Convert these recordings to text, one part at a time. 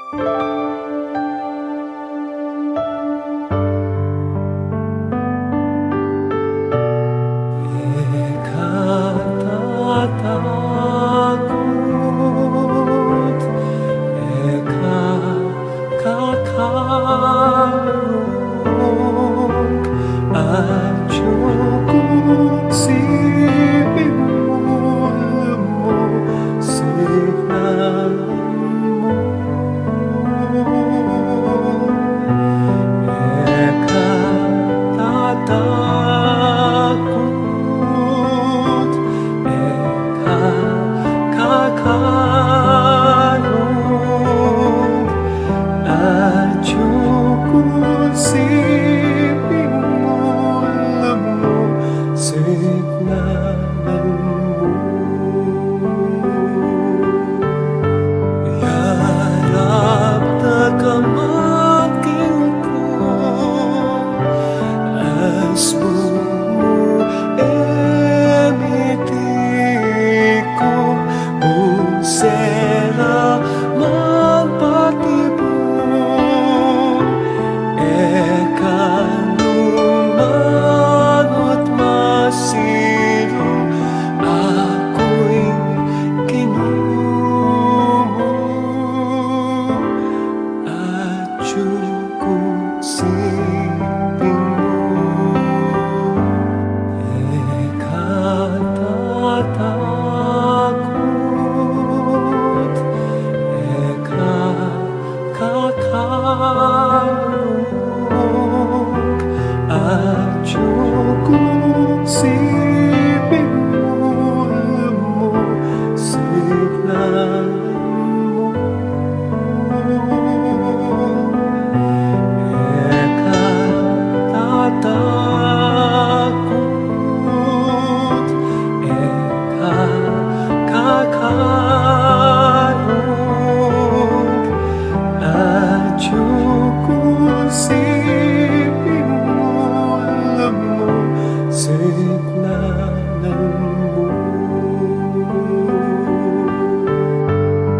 Ikatatakot, ikakakarong at syukong sipin mo, signan mo. Ikatatakot, ikakakarong at syukong sipin mo, signan mo. Yarap na kamangking ko, asmo emiti ko, unsera magpatibong, ekanumanot masilong, ako'y kinumo at syukong sipin mo. Ikatatakot, ikakakarong at syukong sipin mo, signan mo. Ikatatakot, ikakakarong at syukong sipin mo, signan mo.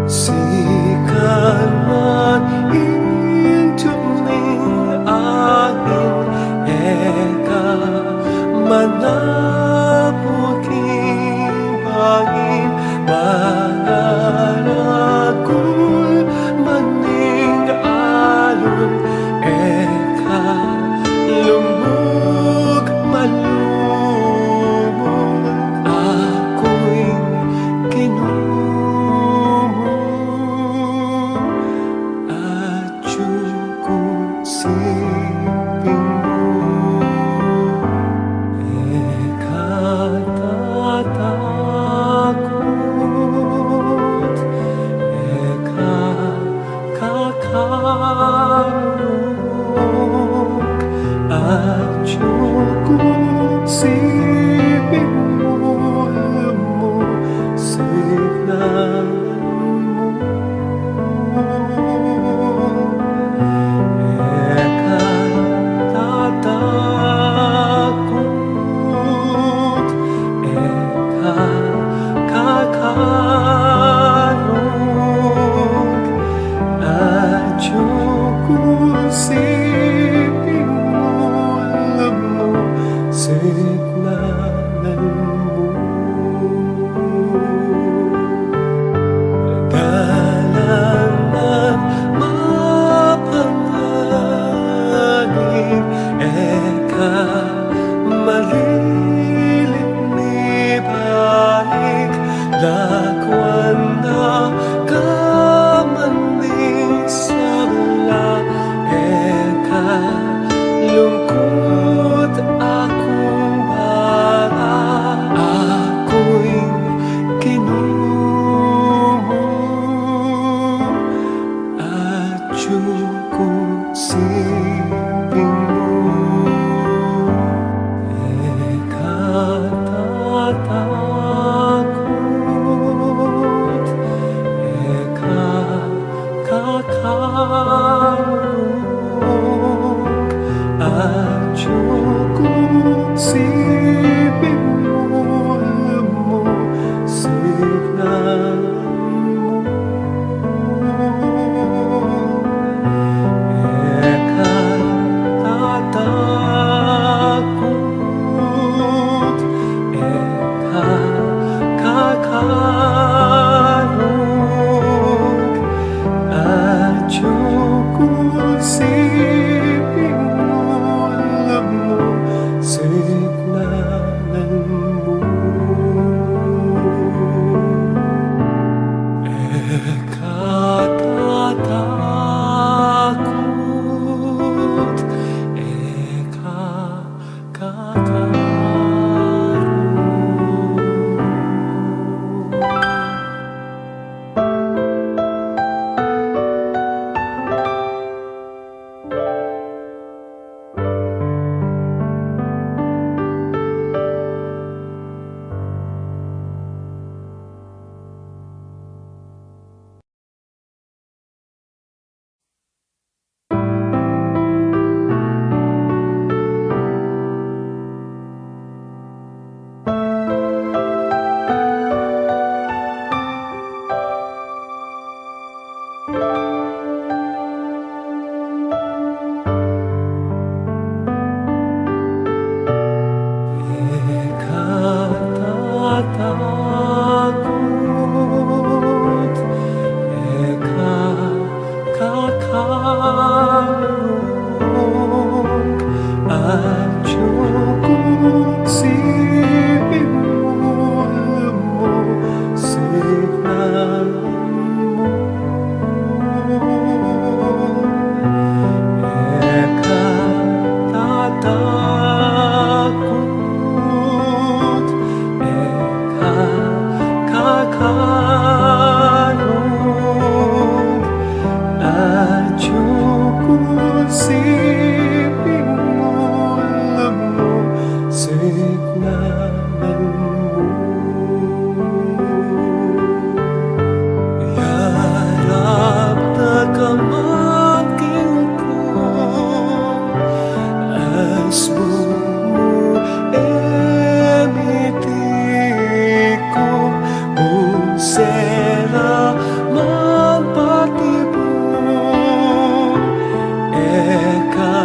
Sikat man intuming angin, eka manabuking bangin, mangaragul maning alon, eka lumug malumog, ako'y kinumo at syukong sipin mo. Ikatatakot, ikakakarong at syukong sipin mo, signan mo. Ikatatakot, ikakakarong at syukong sipin mo, signan mo. Dalanan mapanganib, eka malilit ni balik, lakwan na kamaning sabla, eka lungkot akong bara, ako'y kinumo at syukong sipin mo. Ikatatakot, ikakakarong at syukong sipin mo, signan mo. Takut, eka kakarong at cukup sibingmu signalmu eka takut eka kakarong at cukup sibingmu signalmu yarap takamangkilku asmumu emitiku unsera magpatibo eka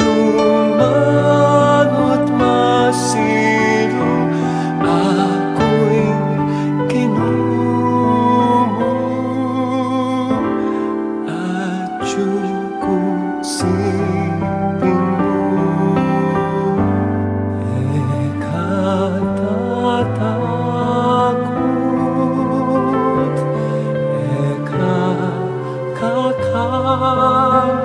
lumangot masiro ako'y kinumo at cukup sibingmu eka tatakot eka kakarong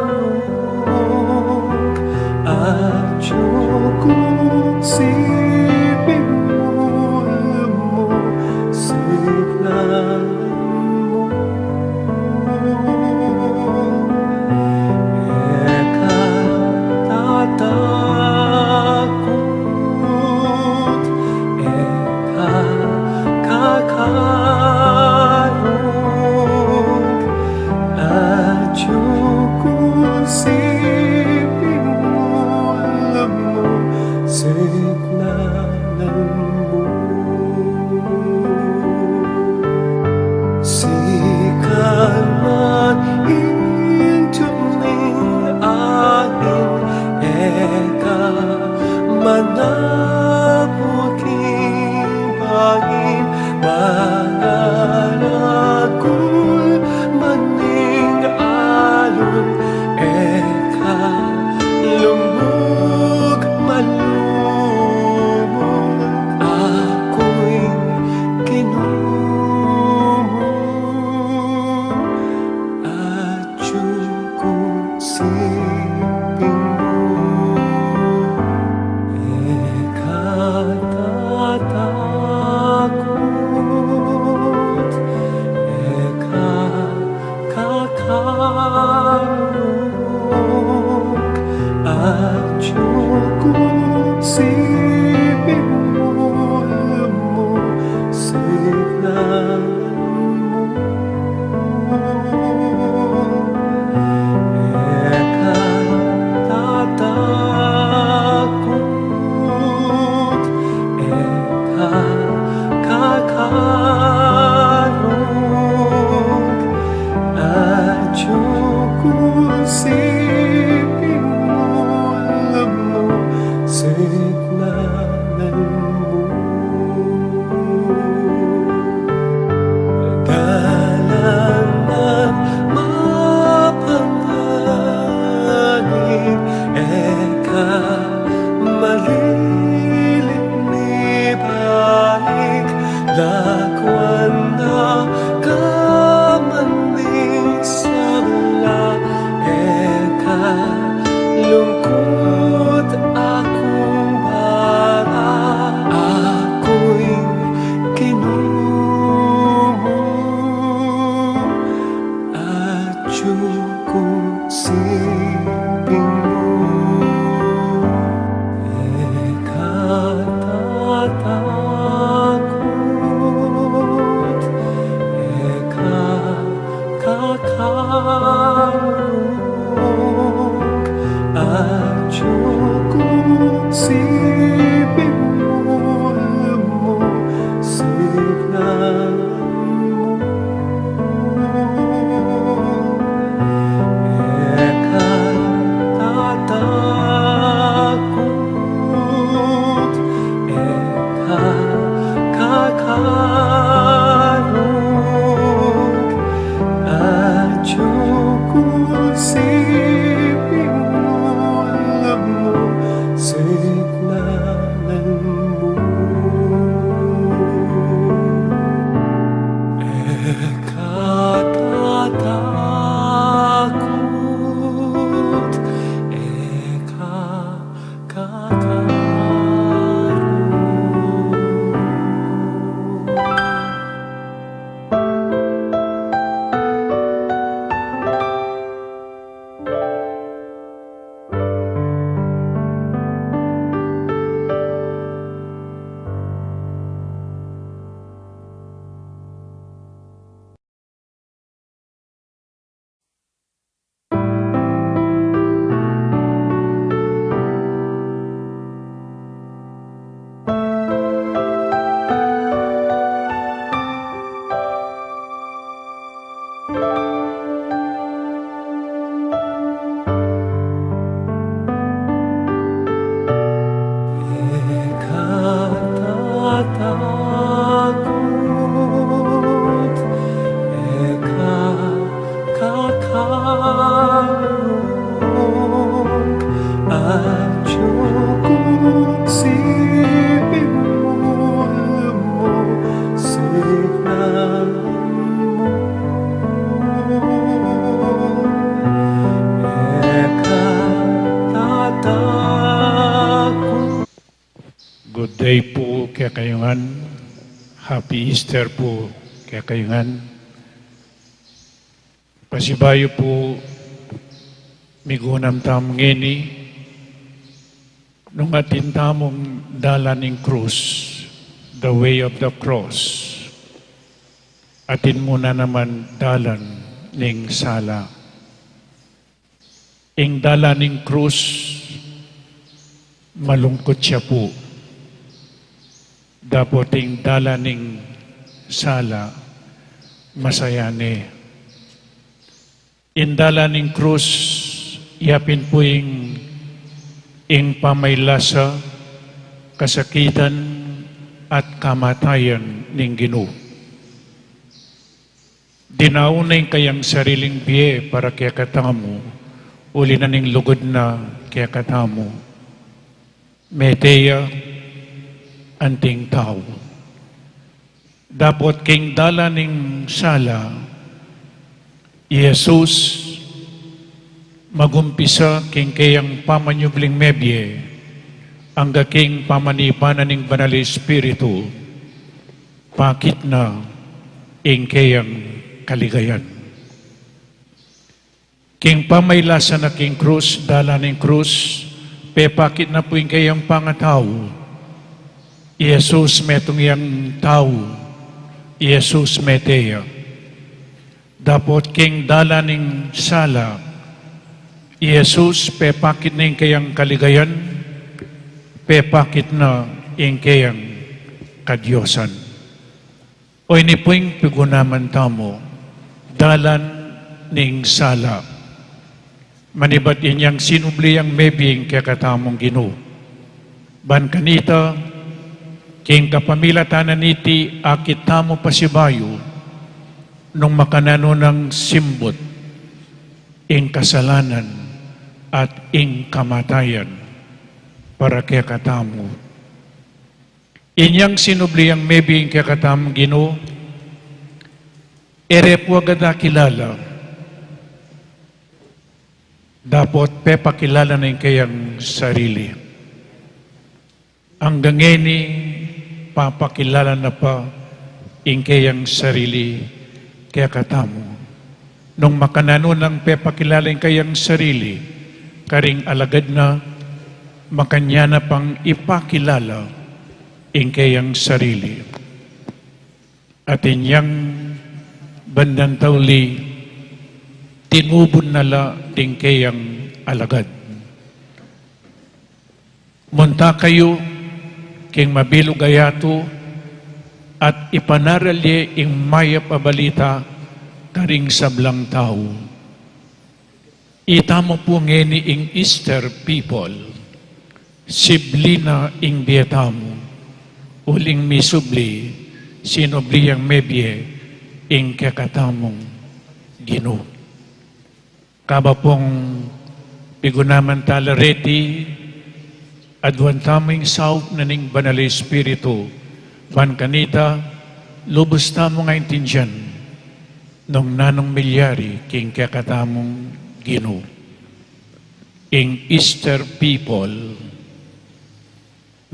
at cukup sibingmu signalmu eka tatakut eka kakarong at cukup sibingmu signalmu sikarman intuming aking eka manabuking bahin manaragul maning alun eka lumug malumog ako'y kinumo at cukup sibingmu eka tatakut eka kakarong at cukup sibingmu signalmu eka tatakut eka kakarong at cukup sibingmu signalmu dalam mapanganig eka malilit ni balik lakwan na kamaning sabla eka lungkot akong bara ako'y kinumo at cukup sibingmu eka tatakut eka kakarong at cukup sibingmu signalmu kusipin mo, alam mo, signalan mo. Katatakot, Takot, kakaroon at yung kusipin mo, alam mo, signalan mo. Katatakot. Good day po kaya kayungan. Happy Easter po kaya kayungan. Pasibayo po migunam tamong ngini nung atin tamong dalan ng krus, the way of the cross. Atin muna naman dalan ng sala. Ing dalan ng krus, malungkot siya po. Dapat ing dalan ng sala, masaya ni. In dalan ng krus, yapin po ing pamaylasa, kasakitan at kamatayan ng Ginoo. Dinaunay kayang sariling biye para kaya katamo, uli na ning lugod na kaya katamo. Meteya, anting tao. Dapat king dala ning sala, Jesus magumpisa king kayang pamanyubling mebye, ang gaking pamanipanan ning banal Espiritu, pakit na ing kayang kaligayan. King pamaylasa na king krus, dala ning krus, pepakit na po ing kayang pangataw, Jesus metong yang tao, Jesus meteya. Dapat king dala ning sala, Jesus pepakit na ing kayang kaligayan, pepakit na ing kayang kadyosan. O ini po yung pigunaman tamo, dalan ning sala. Manibat inyang sinubliyang mebing kaya katamong Ginoo. Ban kanita, king kapamilatanan iti akit tamo pasibayo, nung makanano ng simbot, ing kasalanan at ing kamatayan, para kaya katamo. Inyang sinubliyang mebing kaya katamong Ginoo, ere po agad kilala, dapat pepakilala na yung kayang sarili. Hanggang ngeni, papakilala na pa yung kayang sarili kaya katamo. Nung makanano ng pepakilala yung kayang sarili, karing alagad na, makanya na pang ipakilala yung kayang sarili. At inyang bandang tauli, tinubon nala ting kayang alagad. Munta kayo, king mabilog ayato, at ipanaralye ing maya pabalita, karing sablang tao. Itamo po ngeni ing Easter people, siblina ing bietamo, uling misubli, sinubli ang mebye, ing kakatamong Ginoo. kaba pong pigunaman talareti, adwan taming saop na ning Banal Espiritu, pan kanita, lubos tamo nga intindihan, nung nanong milyari, king kakatamong Ginoo. Ing Easter people,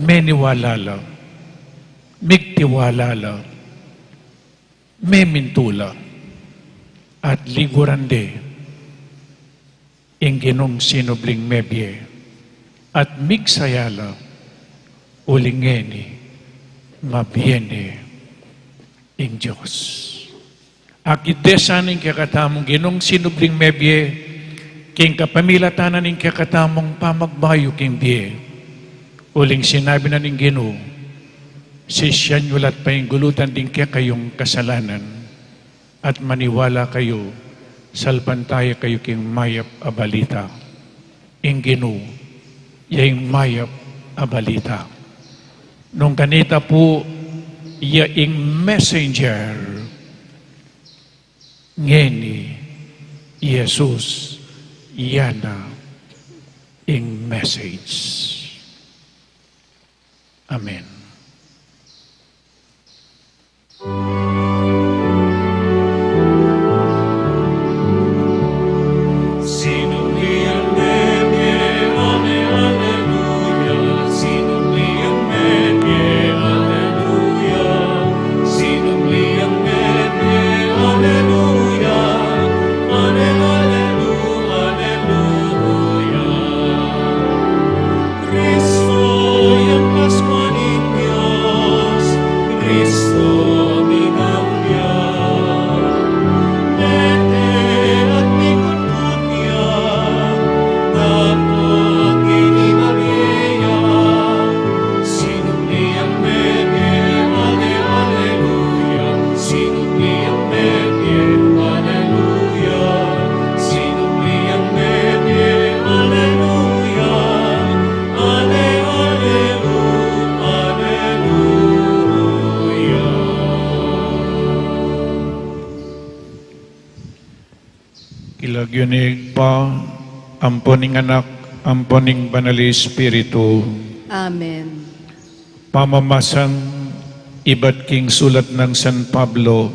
meniwalala, migtiwalala, memintula, at ligurande, ing Ginong sinubling mebye, at migsayala, ulingeni, mabiene, ing Diyos. Akidesan ing kakatamong Ginong sinubling mebye, king kapamilatanan ing kakatamong pamagbayo king biye. Uling sinabi na ning Ginoo, sisyan yulat pa yung gulutan din kaya kayong kasalanan at maniwala kayo, salpantaya kayo king mayap abalita. Ing Ginoo, yung mayap abalita. Nung kanita po, yung messenger, ngeni, Jesus, yana, ing message. Amen. Kilagyonig pa, amponing anak, amponing Banal Espiritu, Amen. pamamasang iba't king sulat ng San Pablo,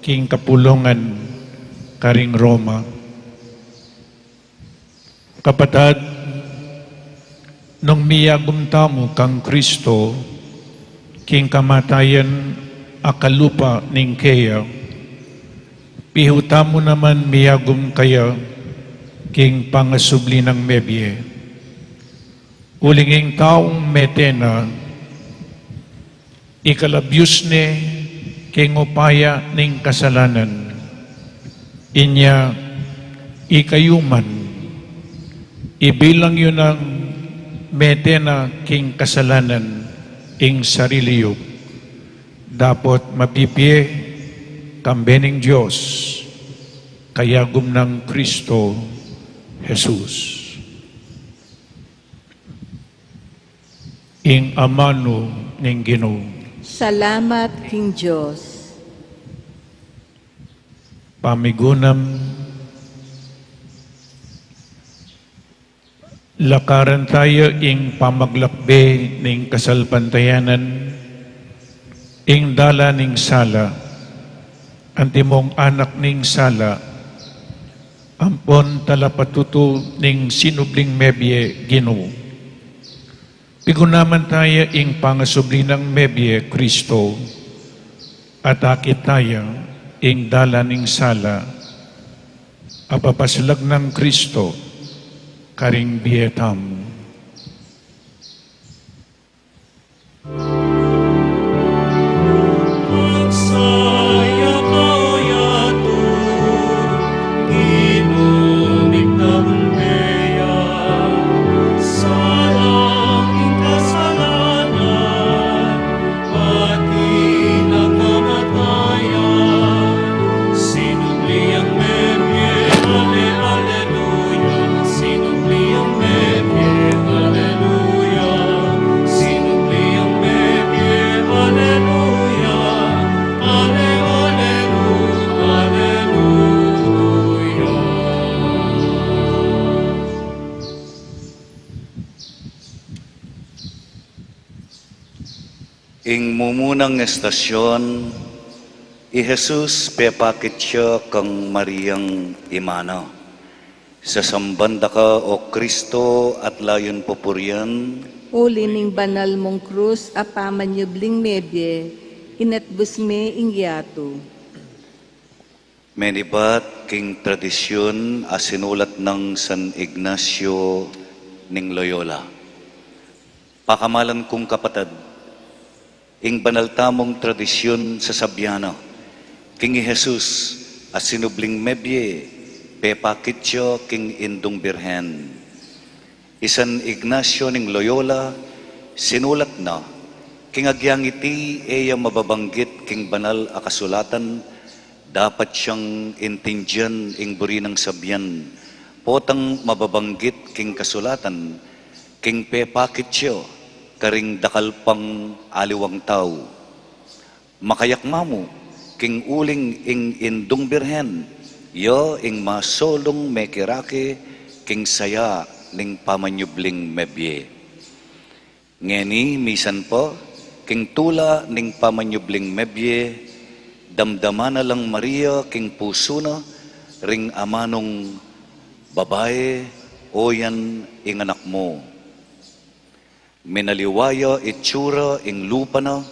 king kapulungan, karing Roma. Kapatad, nung miyagum tamo kang Kristo, king kamatayan akalupa ning kaya, pihutamo naman miyagum kaya, king pangasubli ng mebye. Ulinging taong metena, ikalabyus ni king upaya ning kasalanan, inya ikayuman, ibilang yun ang metena king kasalanan, ing sariliyo, dapat mapipie kambening Diyos, kayagum ng Kristo Jesus. Ing amano ning Ginoo. Salamat, King Diyos. Pamigunam, lakaran tayo ing pamaglakbe ning kasalpantayanan, ing dala ning sala, antimong anak ning sala, ampon talapatuto ning sinubling mebye Ginoo. Pigunaman tayo ing pangasubli ng mebye Kristo, at akit tayo ing dala ning sala, apapasalag ng Kristo, karing bietam. Magsaya ka o yato, ginumig na bundeya, sa aking kasalanan, pati nakamatayan, sinubli ang mebye, ale, aleluya, sinubli ang mebye, Ing mumunang estasyon, i Jesus pepakit siya kang Mariang Imana. Sa sambanda ka, O Kristo, at layon pupurian, Uli ning banal mong krus, apaman yubling mebye, inatbus me ingyato. menibat king tradisyon asinulat ng San Ignacio ning Loyola. Pakamalan kong kapatid, ing banal tamong tradisyon sa Sabiano, king Jesus asinubling mebye, pepakityo king indong birhen. Isan Ignacio ning Loyola, sinulat na, king agyang iti eya mababanggit king banal a kasulatan, dapat siyang intindihan ing buri ng sabyan. Potang mababanggit king kasulatan, king pepakityo, karing dakalpang aliwang tao. Makayak mamu, king uling ing indong birhen, yo ing masolong mekirake, king saya ning pamanyubling mebye. Ngeni misan po, king tula ning pamanyubling mebye, damdamana lang Maria king puso na, ring amanong babae, oyan ing anak mo. Minaliwaya itsura ing lupa na,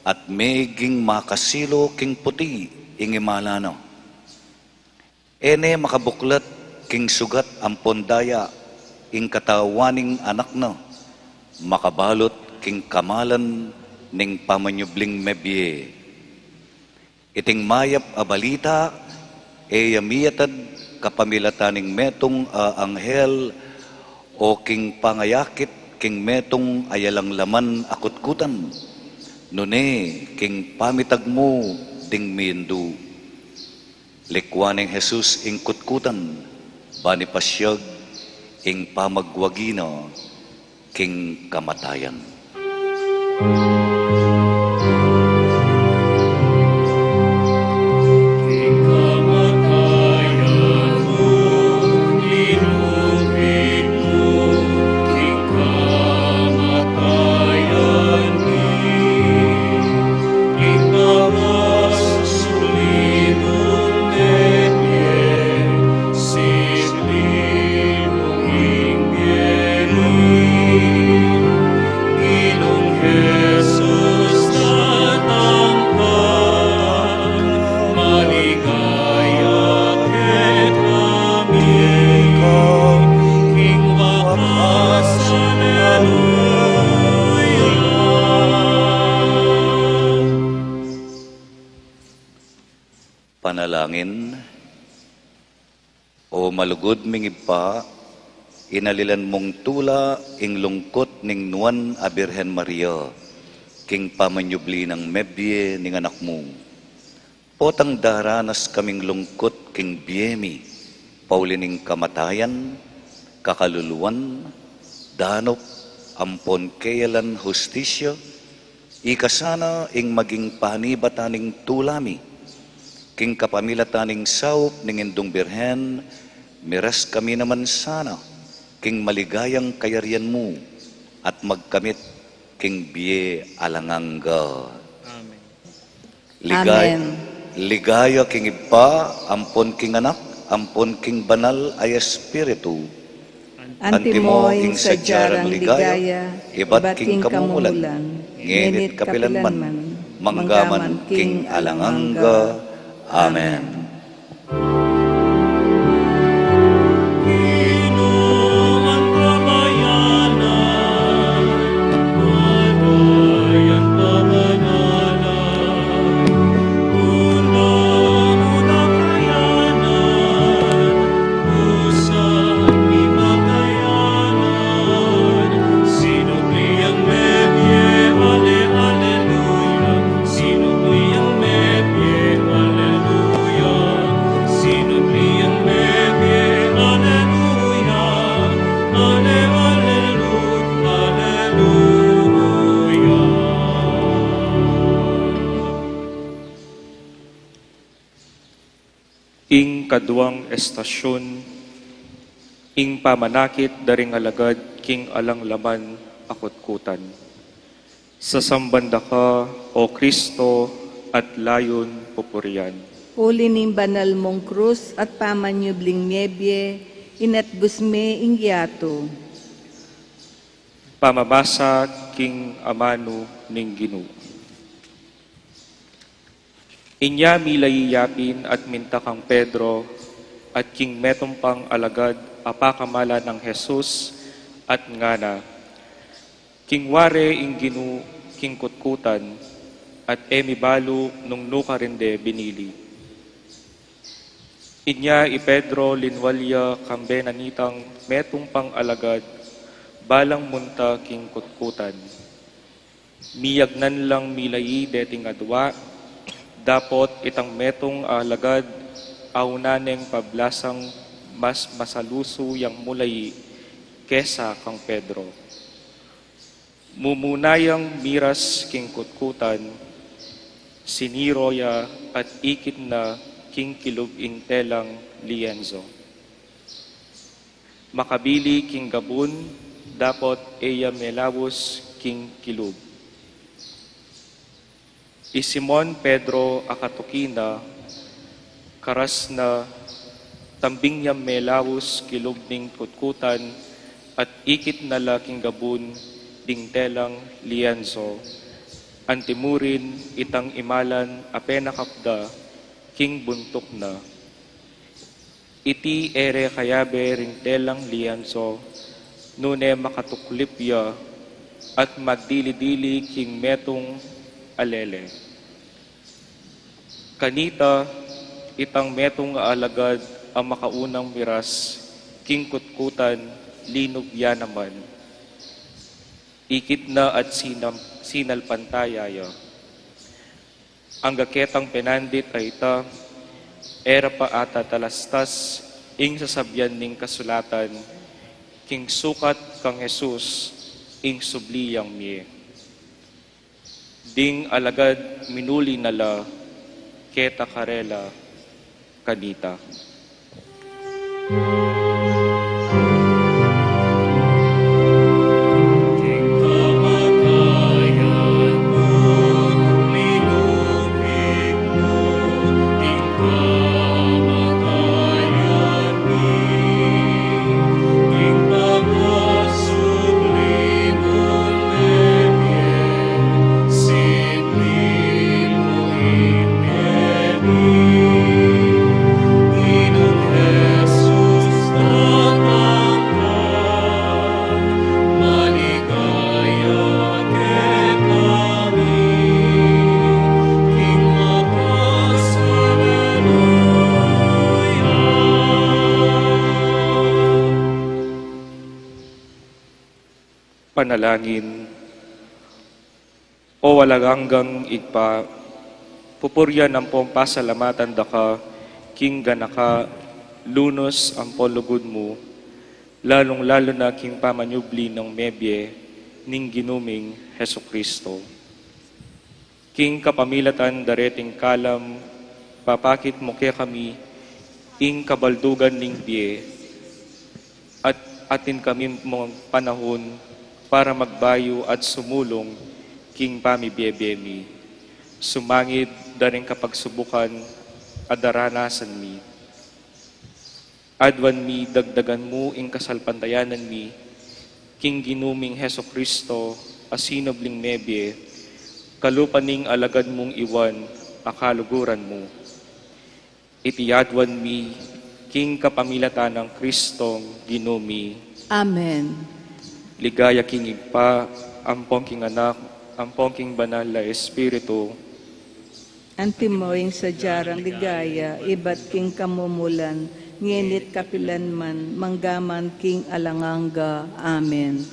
at meging makasilo king puti ing imala na. Ene makabuklat king sugat ang pondaya ing katawaning anak na, makabalot king kamalan ning pamanyubling mebye. Iting mayap a balita, yamiyatad kapamilataning metong anghel, o king pangayakit king metong ayalang laman akutkutan, nune king pamitag mo ding mindu. Likwaning Jesus ing kutkutan, bani pasyag ing pamagwagina king kamatayan. Kamatayan mo, inubig mo, king kamatayan ni. Ikawas sulibong nebye, sislibong inggeri. Ginong Jesus datang ka, maligaya ket kami, King wakas, Hallelujah. Panalangin, o malugod mingib pa, inalilan mong tula ing lungkot ning nuan a Birhen Maria, king pamanyubli ng mebye ning anak mo. Potang daranas kaming lungkot king biyemi, paulining kamatayan, kakaluluwan, danop, ampon kayalan hustisya, ikasana ing maging panibataning tulami, king kapamilataning saup ning indong birhen, miras kami naman sana, king maligayang kayarian mo, at magkamit king biye alangangga. Amen. Amen. Ligaya king iba, ampon king anak, ampon king banal ay espiritu. Antimo ing sadyarang ligaya, ibat king kamulan, ngenit kapilanman, manggaman king alangangga. Amen. Ginoo ang kamayanan, padayan pamanalan, ulan kayanan, usan ni makayanan, sinubli ang mebye, ale aleluya, sinubli ang mebye, aleluya, sinubli ang mebye, aleluya, ale aleluya, aleluya. Ing kaduang estasyon, ing pamanakit daring alagad king alang laman akutkutan. Sasambanda ka, O Kristo, at layon pupurian. Uli ning banal mong krus at pamanyubling niebye, inatbus me ingyato. Pamabasa king amano ning Ginoo. Inya milayiyapin at minta kang Pedro at king metumpang alagad apakamala ng Jesus at ngana. King ware ing Ginoo king kutkutan at emibalu nung nukarinde binili. Inya i Pedro linwalya kambe nanitang metumpang alagad balang munta king kutkutan. Miyagnan lang milayi deting adwa, dapot itang metong alagad aunaneng pablasang mas masaluso yang mulayi kesa kang Pedro. Mumunayang miras king kutkutan, siniroya at ikit na king kilub intelang lienzo. Makabili king gabun, dapot eya melawos king kilub. Isimon Pedro akatukina, karas na tambing niya melawos kilub ning kutkutan at ikit na laking gabun ding telang lienzo. Antimurin itang imalan apena kapda king buntok na. Iti ere kayabe ring telang lienzo, nune makatuklipya at magdili-dili king metong alele. Kanita itang metong alagad ang makaunang miras, king kutkutan, linog yan naman. Ikit na at sinalpantayaya. Ang gaketang penandit ay ita, era pa ata talastas, ing sasabyan ning kasulatan, king sukat kang Jesus, ing subliyang miye. Ding alagad minuli nala, keta karela, kanita. Panalangin. O walaganggang igpa, pupuryan ang pong pasalamatan daka, king ganaka, lunos ang polugod mo, lalong-lalo na king pamanyubli ng mebye, ning ginuming Heso Kristo. King kapamilatan dareting kalam, papakit mo kaya kami, ing kabaldugan ning biye, at atin kami mong panahon, para magbayo at sumulong king pamibiyebemi. Sumangid daring kapagsubukan at daranasan mi. Adwan mi dagdagan mo ing kasalpantayanan mi, king ginuming Heso Kristo, asinobling mebye, kalupaning alagad mong iwan, akaluguran mo. Itiyadwan mi, king kapamilatan ng Kristong ginumi. Amen. Ligaya king igpa, ampong king anak, ampong king banal na Espiritu. Antimoing sa jarang ligaya, iba't king kamumulan, ngenit kapilanman, manggaman king alanganga. Amen.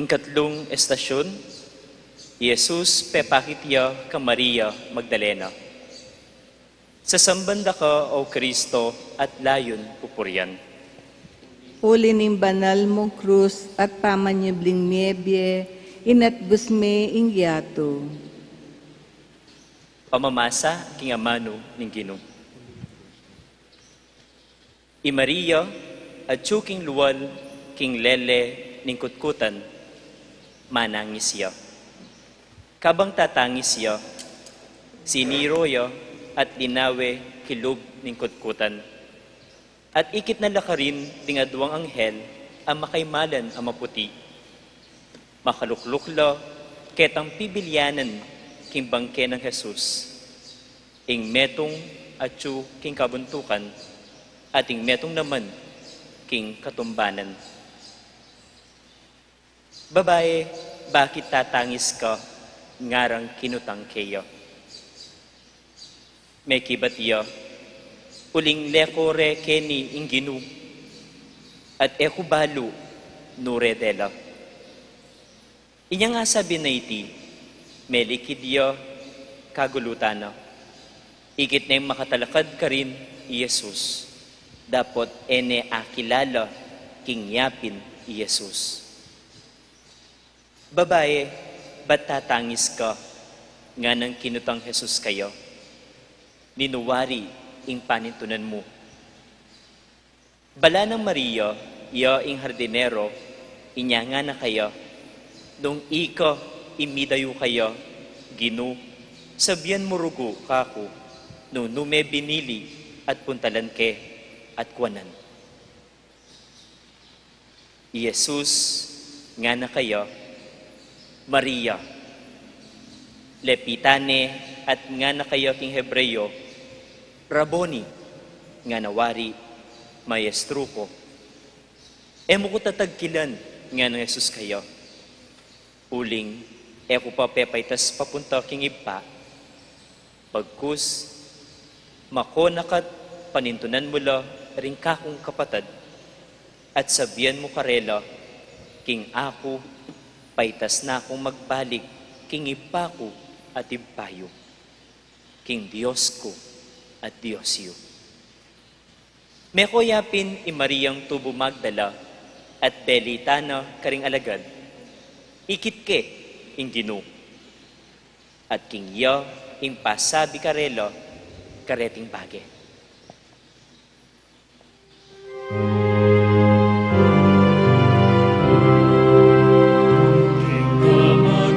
Ingkatlong estasyon, Jesus pepakitya ka Maria Magdalena. Sa sambanda ka, O Kristo, at layon pupurian. Uli ning banal mong krus at pamanyubling niebye, inatbus me ingyato. Pamamasa king amano ning Ginoo. I Maria at king luwal king lele ning kutkutan, manangis siya. Kabang tatangis siya, siniroya at linawe kilub ning kutkutan. At ikit na lakarin ting adwang anghel ang makaimalan ang maputi. Makaluklukla ketang pibilyanan king bangke ng Jesus. Ing metong atsu king kabuntukan at ing metong naman king katumbanan. Babae, bakit tatangis ka ngarang kinutang kayo? May kibatiya, uling lekore keni inginu, at ekubalu nure dela. Inya nga sabi na iti, may likidya kagulutana. Ikit na yung makatalakad ka rin, Jesus. Dapat ene akilala king yapin, Jesus. Babae, ba't tatangis ka nga nang kinutang Jesus kayo? Ninuwari ing panintunan mo. Bala ng Maria, iya ing hardinero, inya nga na kayo, nung ika imidayo kayo, Ginu, sabihan mo rugo kako, nung nume binili at puntalan ke at kuwanan. Jesus, nga na kayo, Maria, lepitane at nga na kayo king Hebreyo, Raboni, nga nawari, maestro ko. Emo ko tatagkilan nga ng Jesus kayo. Uling, eko pa pepaitas papunta king ipa. Pagkus, mako nakat panintunan mula rin kakong kapatad. At sabihan mo karela, king ako, paitas na akong magbalik, king ipa ko at impayo. King Diyos ko at Diyos yu. Meko yapin i Mariang tubo Magdala at belitana karing alagad, ikit ke ing Ginoo. At king ya ing pasabi karelo kareting bage.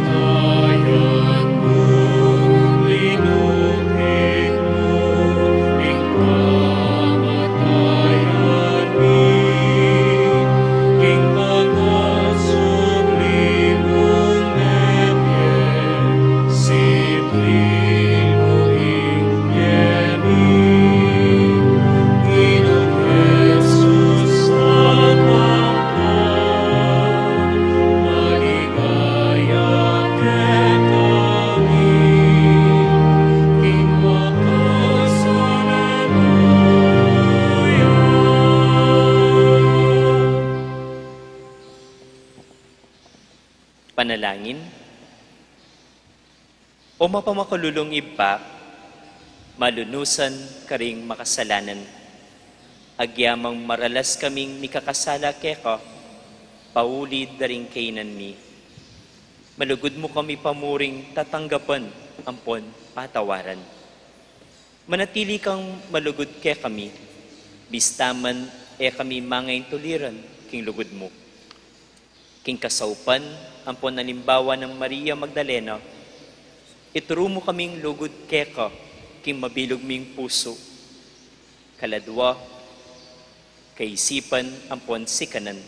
Kamatayan mo, linupit mo, ing kamatayan mi, ing mga sublimong nebye, siplin mo ing yemi, Ginong Jesus sa pangkat, maligaya ke kami, ing wakas, Hallelujah. Panalangin. O mapamakululong iba, malunusan karing makasalanan. Agyamang maralas kaming mikakasala keka, paulid daring kainan mi. Malugod mo kami pamuring tatanggapan, ampon patawaran. Manatili kang malugod ke kami, bistaman kami mangain tuliran king lugod mo. King kasaupan, ampon nalimbawa ng Maria Magdalena, ituro mo kaming lugod keka, king mabilog ming puso. Kaladwa, kaisipan, ampon sikanan.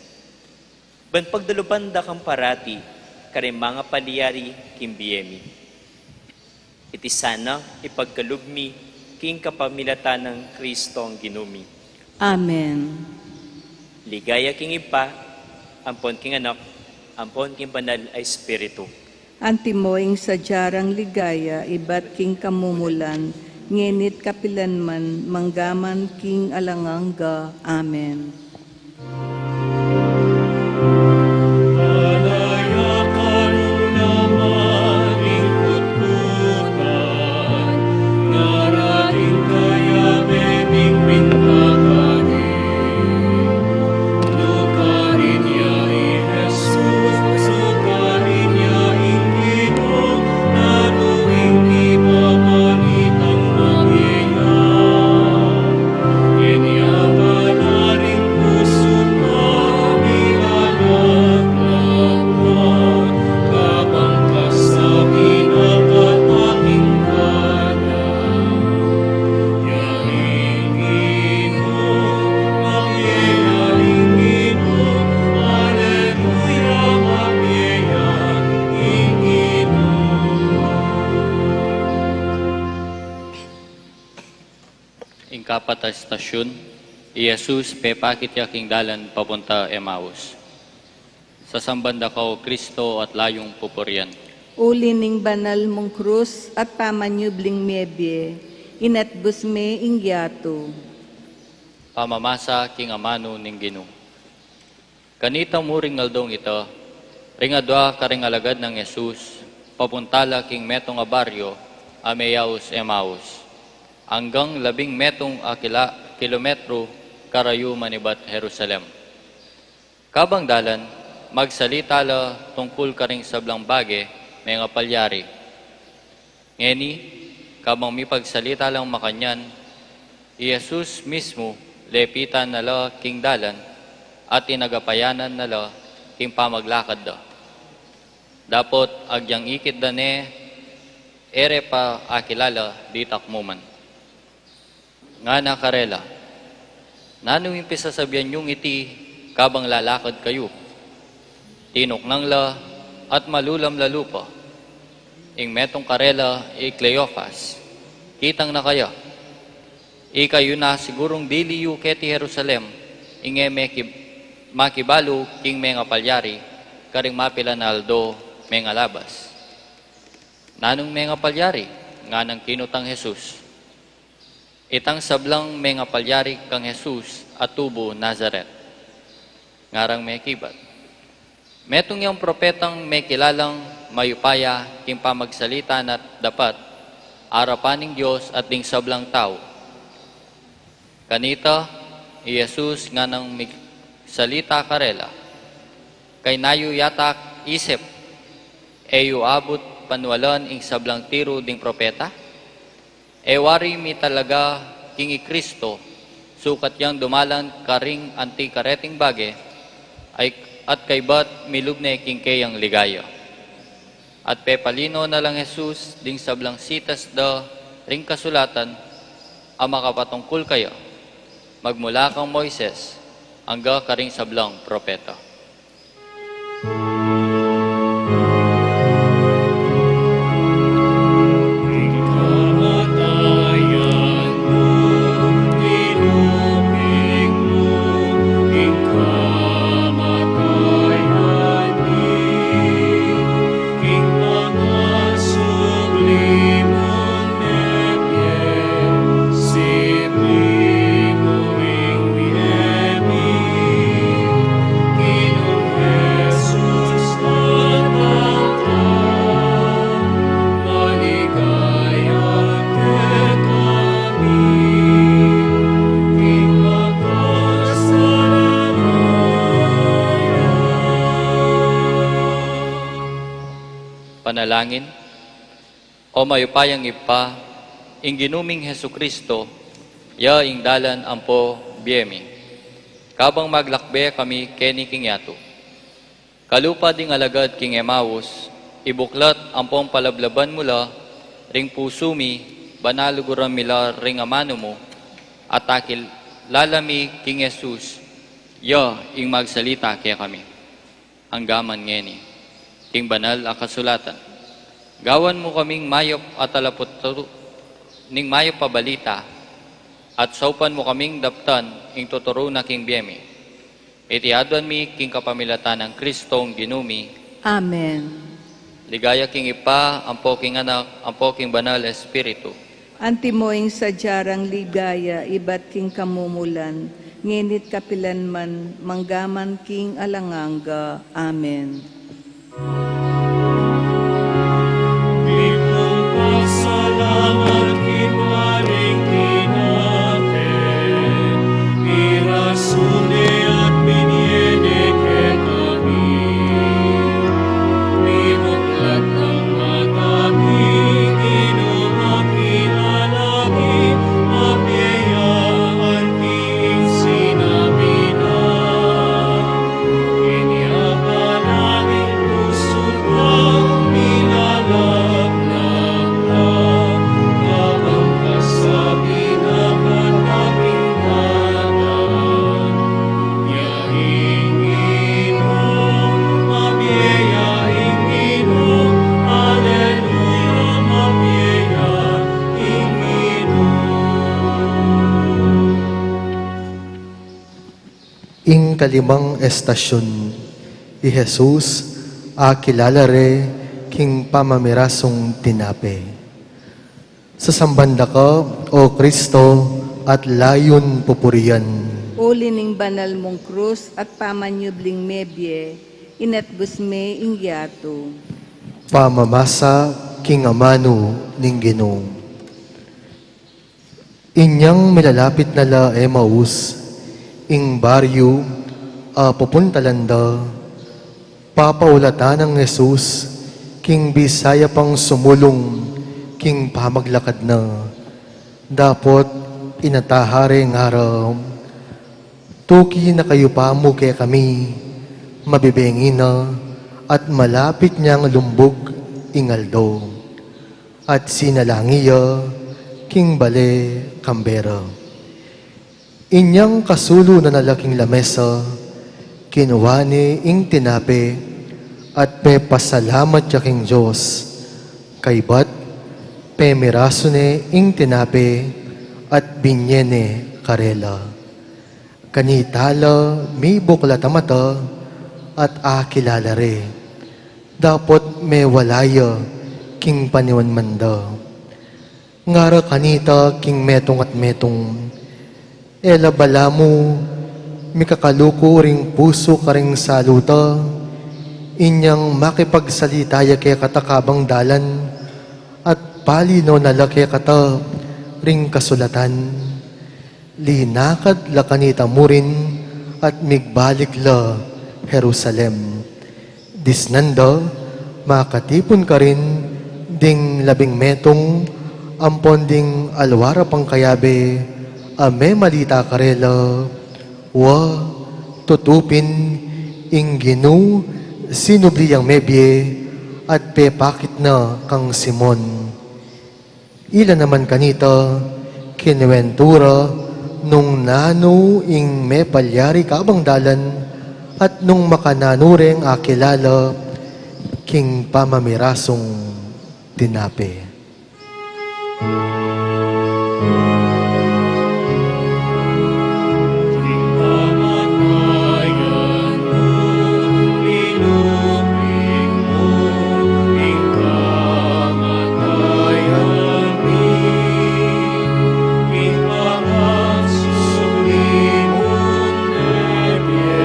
Ban pagdalubanda kang parati, kare mga paliyari, king biyemi. Iti sana ipagkalugmi, king kapamilatan ng Kristo ang ginumi. Amen. Ligaya king ipa, ampon king anak, ampon king banal ay espiritu. Antimoing sadyarang ligaya, ibat king kamumulan, ngenit kapilanman, manggaman king alangangga. Amen. Alaya agkapata estasyon, Jesus pepakit yaking dalan papunta Emmaus. Sa sambanda ka o Kristo at layong pupuryan. Uli ning banal mong krus at pamanyubling mebye, inatbus me ingyato. Pamamasa king amano ning Ginoo. Kanita mo ring ngaldong ito, ringadwa ka ring alagad ng Jesus, papuntala king metong a baryo, Ameyaus Emmaus. Hanggang 10 metong kilometro karayo manibat Jerusalem. Kabang dalan, magsalita la tungkol ka ring sablang bage, may nga palyari. Ngeni, kabang may pagsalita lang makanyan, Jesus mismo lepitan na la king dalan at inagapayanan na la king pamaglakad da. Dapot agyang ikit da ne, ere pa akilala di takmuman. Nga na karela, nano yung pisasabihan yung iti kabang lalakad kayo. Tinok nang la at malulam la lupa. Ing metong karela Cleophas, kitang na kaya. Ikayo na sigurong dili yu keti Jerusalem, inge makibalo king mga palyari, karing mapila na aldo mga labas. Nanong mga palyari, nga nang kinutang Jesus. Itang sablang mga palyari kang Jesus at tubo Nazaret. Ngarang may kibat. Metong yung propetang may kilalang mayupaya king pamagsalita na dapat arapaning Diyos at ding sablang tao. Kanita, Jesus nga nang salita karela, kay nayo yatak isip, eyo abot panwalan ing sablang tiro ding propeta, ewari mi talaga king Kristo, sukat yang dumalan karing anti kareting bage, ay at kaybat milubne king kayang ligaya. At pepalino na lang Jesus ding sablang sitas da ring kasulatan, ang makapatungkol kayo, magmula kang Moises, hangga karing sablang propeta. Kamatayan mo, tinupig mo, kamatayan ing mga sublimong nebye, siblimo ing wiebi, Ginoong Jesus natangtan, maligaya ket kami, ing makasalanan. Panalangin. O mayupayang ipa, ing ginuming Hesu Kristo, ya ing dalan ampo biyemi. Kabang maglakbe kami keni king yato. Kalupa ding alagad king Emmaus, ibuklat ampong palablaban mula, ring pusumi, banaluguran mila ring amano mo, at takil lalami king Jesus, ya ing magsalita kaya kami. Hanggaman ngeni, king banal a kasulatan. Gawan mo kaming mayop at alapot ning mayop pabalita, at saupan mo kaming daptan ing tuturo na king biyemi. Itiadwan mi king kapamilatan ng Kristong ginumi. Amen. Ligaya king ipa, ampo king anak, ampo king banal espiritu. Antimoing sadyarang ligaya, ibat king kamumulan, nginit kapilan man, manggaman king alanganga. Amen. Limong pasalamat kinwaring kinaken, irasune at biniene ket kami. Binuklat ang mataming inumakilalagi, mapiyayaan king sinamina. Iniapanangin puso Ing kalimang estasyon, i Jesus, kilala re, king pamamirasong tinape. Sa sambanda ka, O Kristo, at layon pupurian. Uli ning banal mong krus at pamanyubling mebye, inatbus me ingyato. Pamamasa king amano ning Ginoo. Inyang milalapit na la Emmaus, ing baryo, pupuntalanda, papaulatan ng Jesus, king Bisaya pang sumulong, king pamaglakad na, dapot inatahare ng araw, tuki na kayo pa mo kaya kami, mabibengi na, at malapit niyang lumbog ingaldo, at sinalangiya, king bale kambera. Inyang kasulo na nalaking lamesa, kinuwani ing tinape, at pe pasalamat ya king Diyos, kaybat pe miraso ne ing tinape, at binyene karela. Kanitala mi buklat mata, at akilala re, dapot me walaya king paniwan manda. Ngara kanita king metong at metong, ela bala mo, mikakaluko ring puso ka ring saluta, inyang makipagsalitaya kaya katakabang dalan, at palino nalaki kata ring kasulatan. Linakad la kanita mo rin, at migbalik la Jerusalem. Disnanda, makatipon ka rin, ding 11 metong, ampon ding alwara pang kayabe, ame malita karela, wa tutupin ing Ginoo sinubliyang mebye, at pepakit na kang Simon. Ila naman kanita, kinuwentura, nung nano ing me palyari kabang dalan, at nung makananureng akilala, king pamamirasong tinape. Kamatayan mo, inupig mo, ing kamatayan din. Ing pagkasulimon nebye,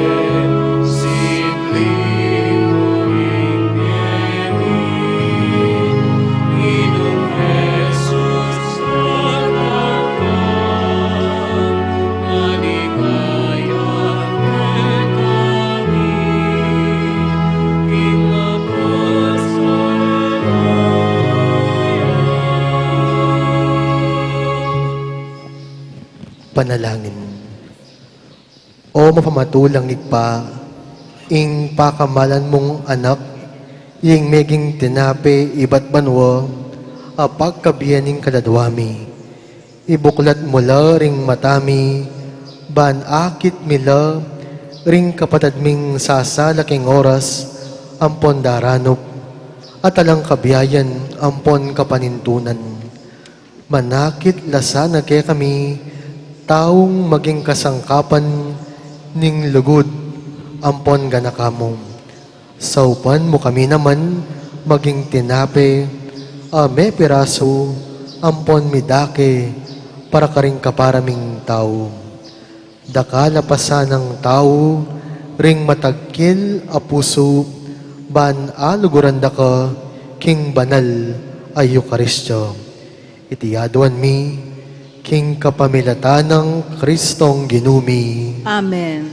sidling mo ing biyebin. Inong Jesus nalakan, naligaya ke kami, ing Panalangin. O mapamatulang igpa, ing pakamalan mong anak, ing meging tinape ibat banwa, apagkabiyaning kaladwami. Ibuklat mula ring matami, ban akit mila, ring kapatadming sasalaking oras, ampon daranop, at alang kabiyayan, ampon kapanintunan. Manakit lasana kaya kami, taong maging kasangkapan ning lugod, ampon ganakamo. Saupan mo kami naman, maging tinape, ame piraso, ampon midake, para karing kaparaming tao. Dakala pasan ng tao, ring matagkil a puso, ban aluguranda ka, king banal ay Eukaristyo. Itiyaduan mi, king kapamilatan ng Kristong ginumi. Amen.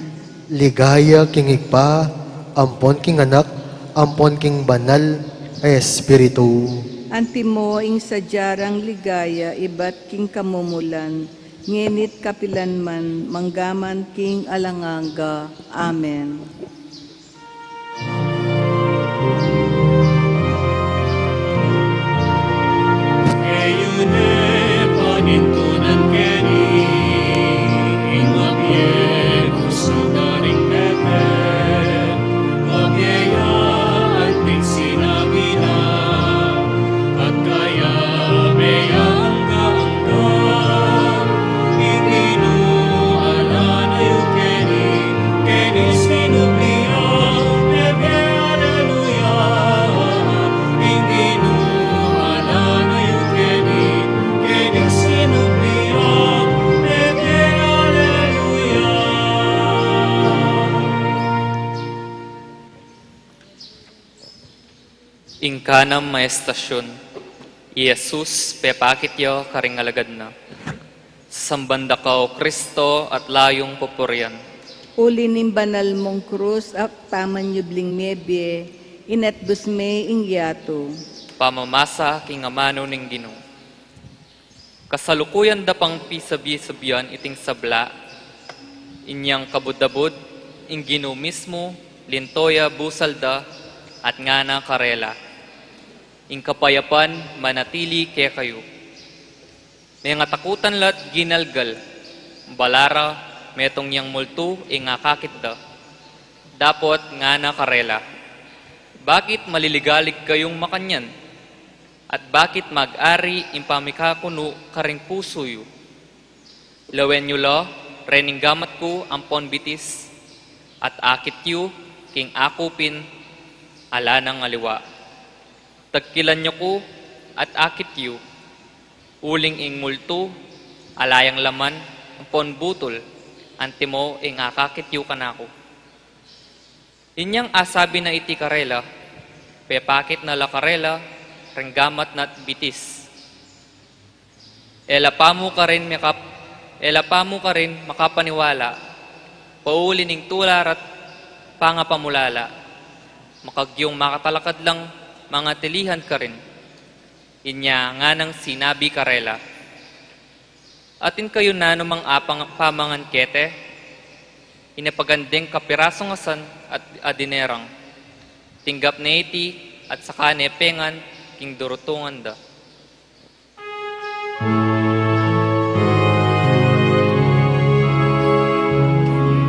Ligaya king igpa, ampon king anak, ampon king banal ay Espiritu. Antimo ing sadyarang ligaya, ibat king kamumulan, ngenit kapilan man, manggaman king alanganga. Amen. Eyune panintunan keni, ing mabiyego sa daring beten, mabiyayaan ting sinabi na, at kaya mayang kaangkan, ing inualan ayo keni, kanam maestasyon, Jesus, pepakit yo karing alagad na. Sambanda ka o Kristo at layong pupurian. Uli ning banal mong krus at pamanyubling mebye, inatbus me ingyato. Pamamasa king amano ning Ginoo. Kasalukuyan da pang pisabi-sabian iting sabla, inyang kabudabod, ing Ginoo mismo, lintoya busalda, at ngana karela. Ing kapayapan, manatili kaya kayo. May nga takutan lat ginalgal, balara, metong yang multo, ing akakit da. Dapot ngana karela. Bakit maliligalig kayong makanyan? At bakit mag-ari impamika kuno karing pusoyo? Lawen nyo la, rening gamat ko ampon bitis, at akit yu, king akupin, ala ng aliwa. Tagkilan nyo ko, at akit yu, uling ing multo, alayang laman, ampon butol, antimo ing akakit yu kanako. Inyang asabi na iti karela, pepakit na la karela, renggamat nat bitis. Ela pa mo ka rin makapaniwala, pauli ning tular at pangapamulala, makagyong makatalakad lang mga tilihan ka rin. Inya nga nang sinabi karela. Atin kayo na numang apang pamangan kete, inapagandeng kapirasong asan at adinerang, tinggap na iti at saka nepengan king durutungan da.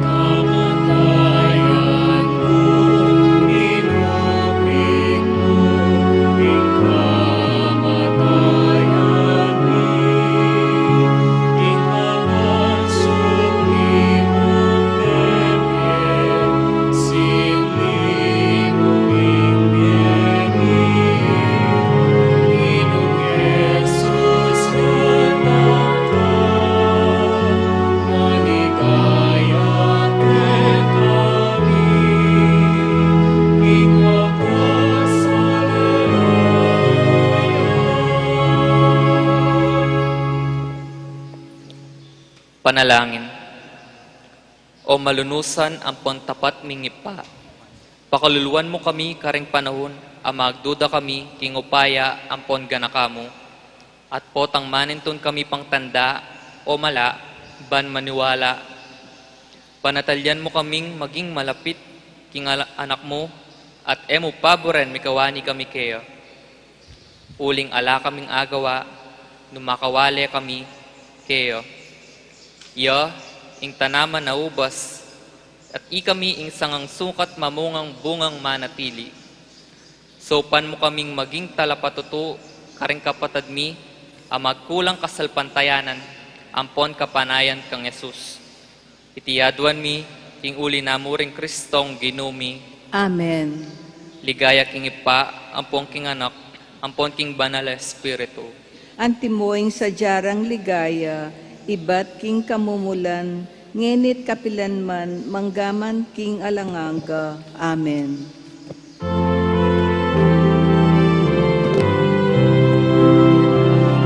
Kamatayan mo, inupig mo, ing kamatayan ni, ing hamasok ni mong bebye, sili mo ing biyegi, Inong Jesus hanap ka, maligaya ke kami, ing wakas, Panalangin. O malunusan ang tapat mingipa. Pakaluluan mo kami karing panahon, amagduda kami king upaya ampon ganakamo. At potang maninton kami pang tanda o mala, ban maniwala. Panatalyan mo kaming maging malapit king anak mo, at emo paboren mikawani kami kaya. Uling ala kaming agawa, numakawale kami kaya. Ya, ing tanaman na ubas, at ikami ing sangang sukat mamungang bungang manatili. Sopan mo kaming maging talapatuto, karing kapatad mi, ang magkulang kasalpantayanan, ampon kapanayan kang Jesus. Itiyaduan mi, king uli namuring Kristong ginumi. Amen. Ligaya king ipa, ampon king anak, ampon king banal na espiritu. Antimoing sa jarang ligaya, ibat king kamumulan, ngenit kapilanman, manggaman king alanganga. Amen.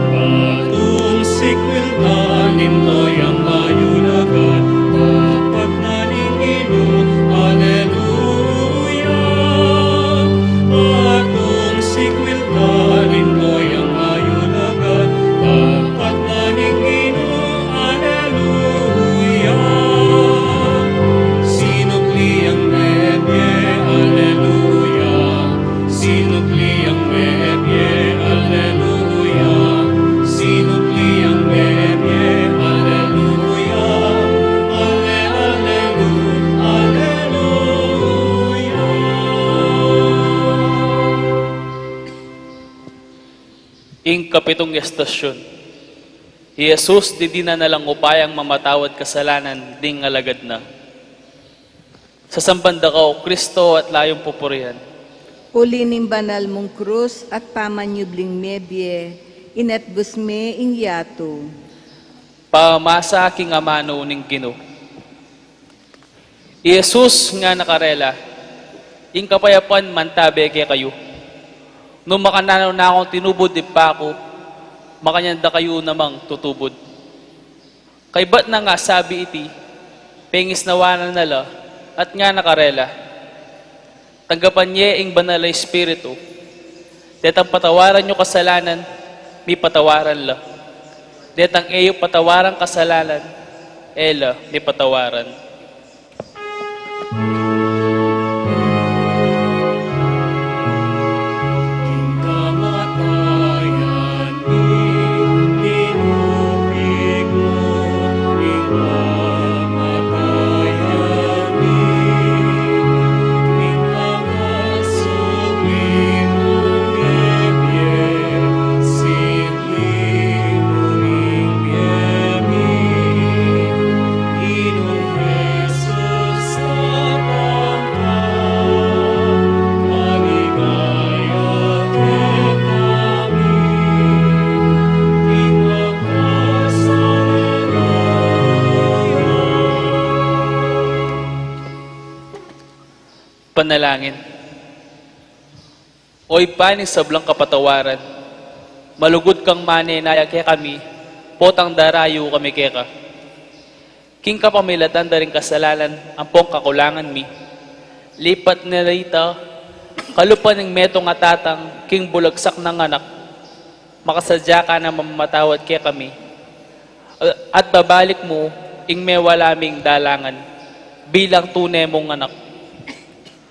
Patong sikwiltanin to'y ang mayulagan, dapat naningino, Alleluia. Patong sikwiltanin to'y ang mayulagan, dapat naningino, Alleluia. Sinukli ang bebye, Alleluia. Sinukli ang bebye, Alleluia. Sinukli ang bebye, Alleluia. Alleluia. Ing kapitong estasyon, Jesus di na nalang upayang mamatawad kasalanan ding alagad na. Sa sambanda ka o Kristo at layong pupurihan. Uli ning banal mong krus at pamanyubling mebye, inatbus me ingyato. Pamasa aking amano ning Ginoo. Jesus nga nakarela, ing kapayapan mantabe kay kayo. Nung makananaw na akong tinubod di pa ako, makanyanda kayo namang tutubod. Kay ba't na nga sabi iti, pengis nawanan nala at nga nakarela. Tanggapan niya ing banal na espiritu, detang patawaran nyo kasalanan, may patawaran la. Detang eyo patawaran kasalanan, ela may patawaran. Kamatayan inubig mo, kamatayan inangasugli mong ebye, sinli mong biyemi, Inong Jesus sa bangka, maligaya ke kami, Panalangin. Oy paning sablang kapatawaran, malugod kang manenaya kaya kami, potang darayo kami keka. King kapamilatan da rin kasalanan, ampong kakulangan mi. Lipat na rita, kalupan ng metong atatang, king bulagsak ng anak, makasadya ka na mamamatawad kaya kami. At babalik mo, ing may walaming dalangan, bilang tunay mong anak.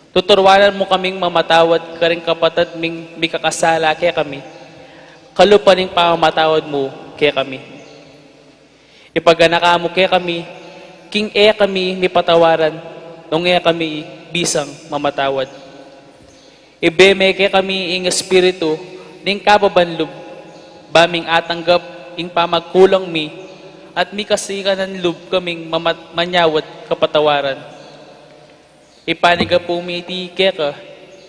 Tuturwanan mo kaming mamatawad ka rin kapatid ming may kakasala kaya kami. Kalupaning pamamatawad mo kaya kami. Ipaganaka mo kaya kami, king kami may patawaran, nung kami bisang mamatawad. Ibeme kaya kami ing espiritu, ning kababanlub, baming atanggap ing pamagkulang mi, at mi kasikanan lub kaming manyawad kapatawaran. Ipaniga po mi iti keka,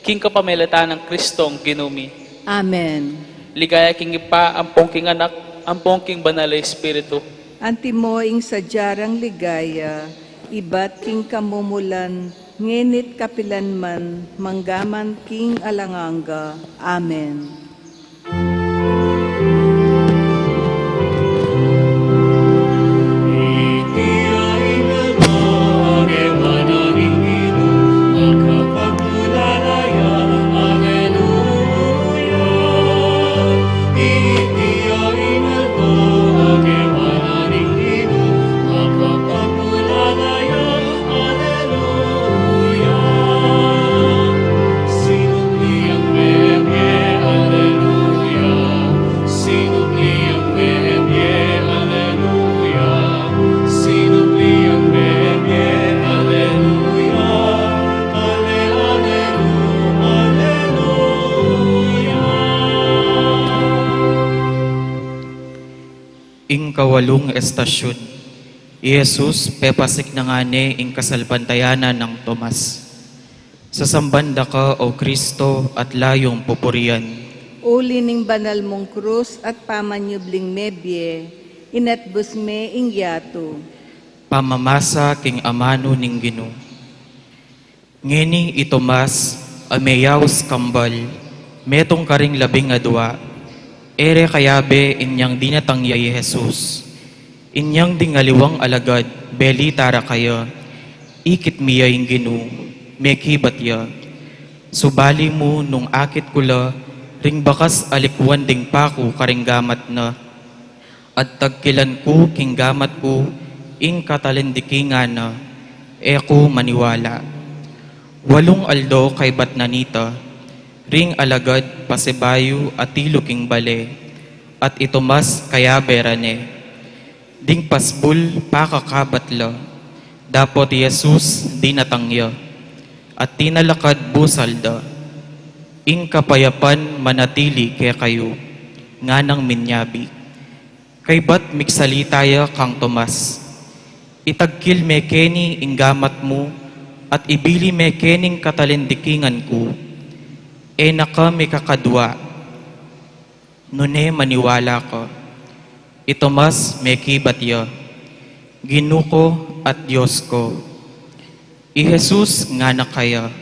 king kapamilatan ng Kristong ginumi. Amen. Ligaya king ipa, ampong king anak, ampong king banal na espiritu. Antimoing sadyarang ligaya, ibat king kamumulan, ngenit kapilanman, manggaman king alanganga. Amen. Ing kawalong estasyon, Jesus pepasik na nga ni ing kasalpantayanan ng Tomas. Sasambanda ka, O Kristo, at layong pupurian. Uli ning banal mong krus at pamanyubling mebye, inatbus me ing yato. Pamamasa king amano ning Ginoo. Ngini itomas, ameyaws kambal, metong karing labing adwa, ere kayabe inyang dinatangyay Jesus. Inyang dingaliwang alagad, beli tara kaya, ikit miyay Ginoo, mekibat ya. Subali mo nung akit kula, ring bakas alikwan ding pako karing gamat na. At tagkilan ko king gamat ko, ing katalindikingan na, eko maniwala. Walong aldo kay batnanita, ring alagad pasibayo at tiluking bale, at itomas kaya berane. Ding pasbul pakakabatla, dapot Jesus di natangya, at tinalakad busalda. Ing kapayapan manatili kaya kayo, nga nang minyabi. Kay bat miksalitaya kang Tomas, itagkil mekeni ing gamat mo, at ibili mekening katalindikingan ko, naka may kakadwa, nune maniwala ko, itomas may kibatya, Ginoo ko at Diyos ko. I Jesus nga na kaya,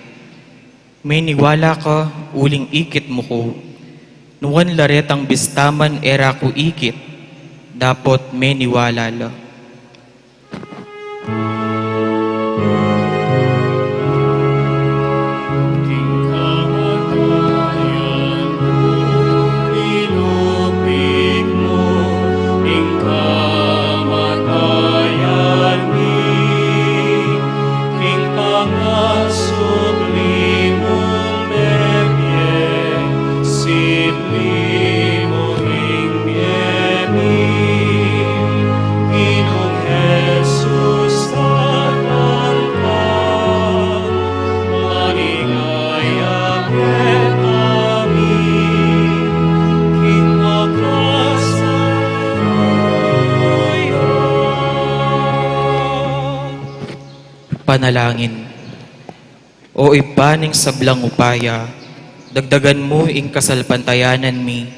may niwala ka uling ikit mo ko, Nuwan laretang bistaman era ku ikit, dapot may niwalala. King kamatayan mo, inupig mo, ing kamatayan mi, king pangasublimong bebye, siblimong ing biyemi, Inong Jesus tatangkang, maligaya kami, King wakas Panalangin. O ibaning sablang upaya, dagdagan mo ing kasalpantayanan mi,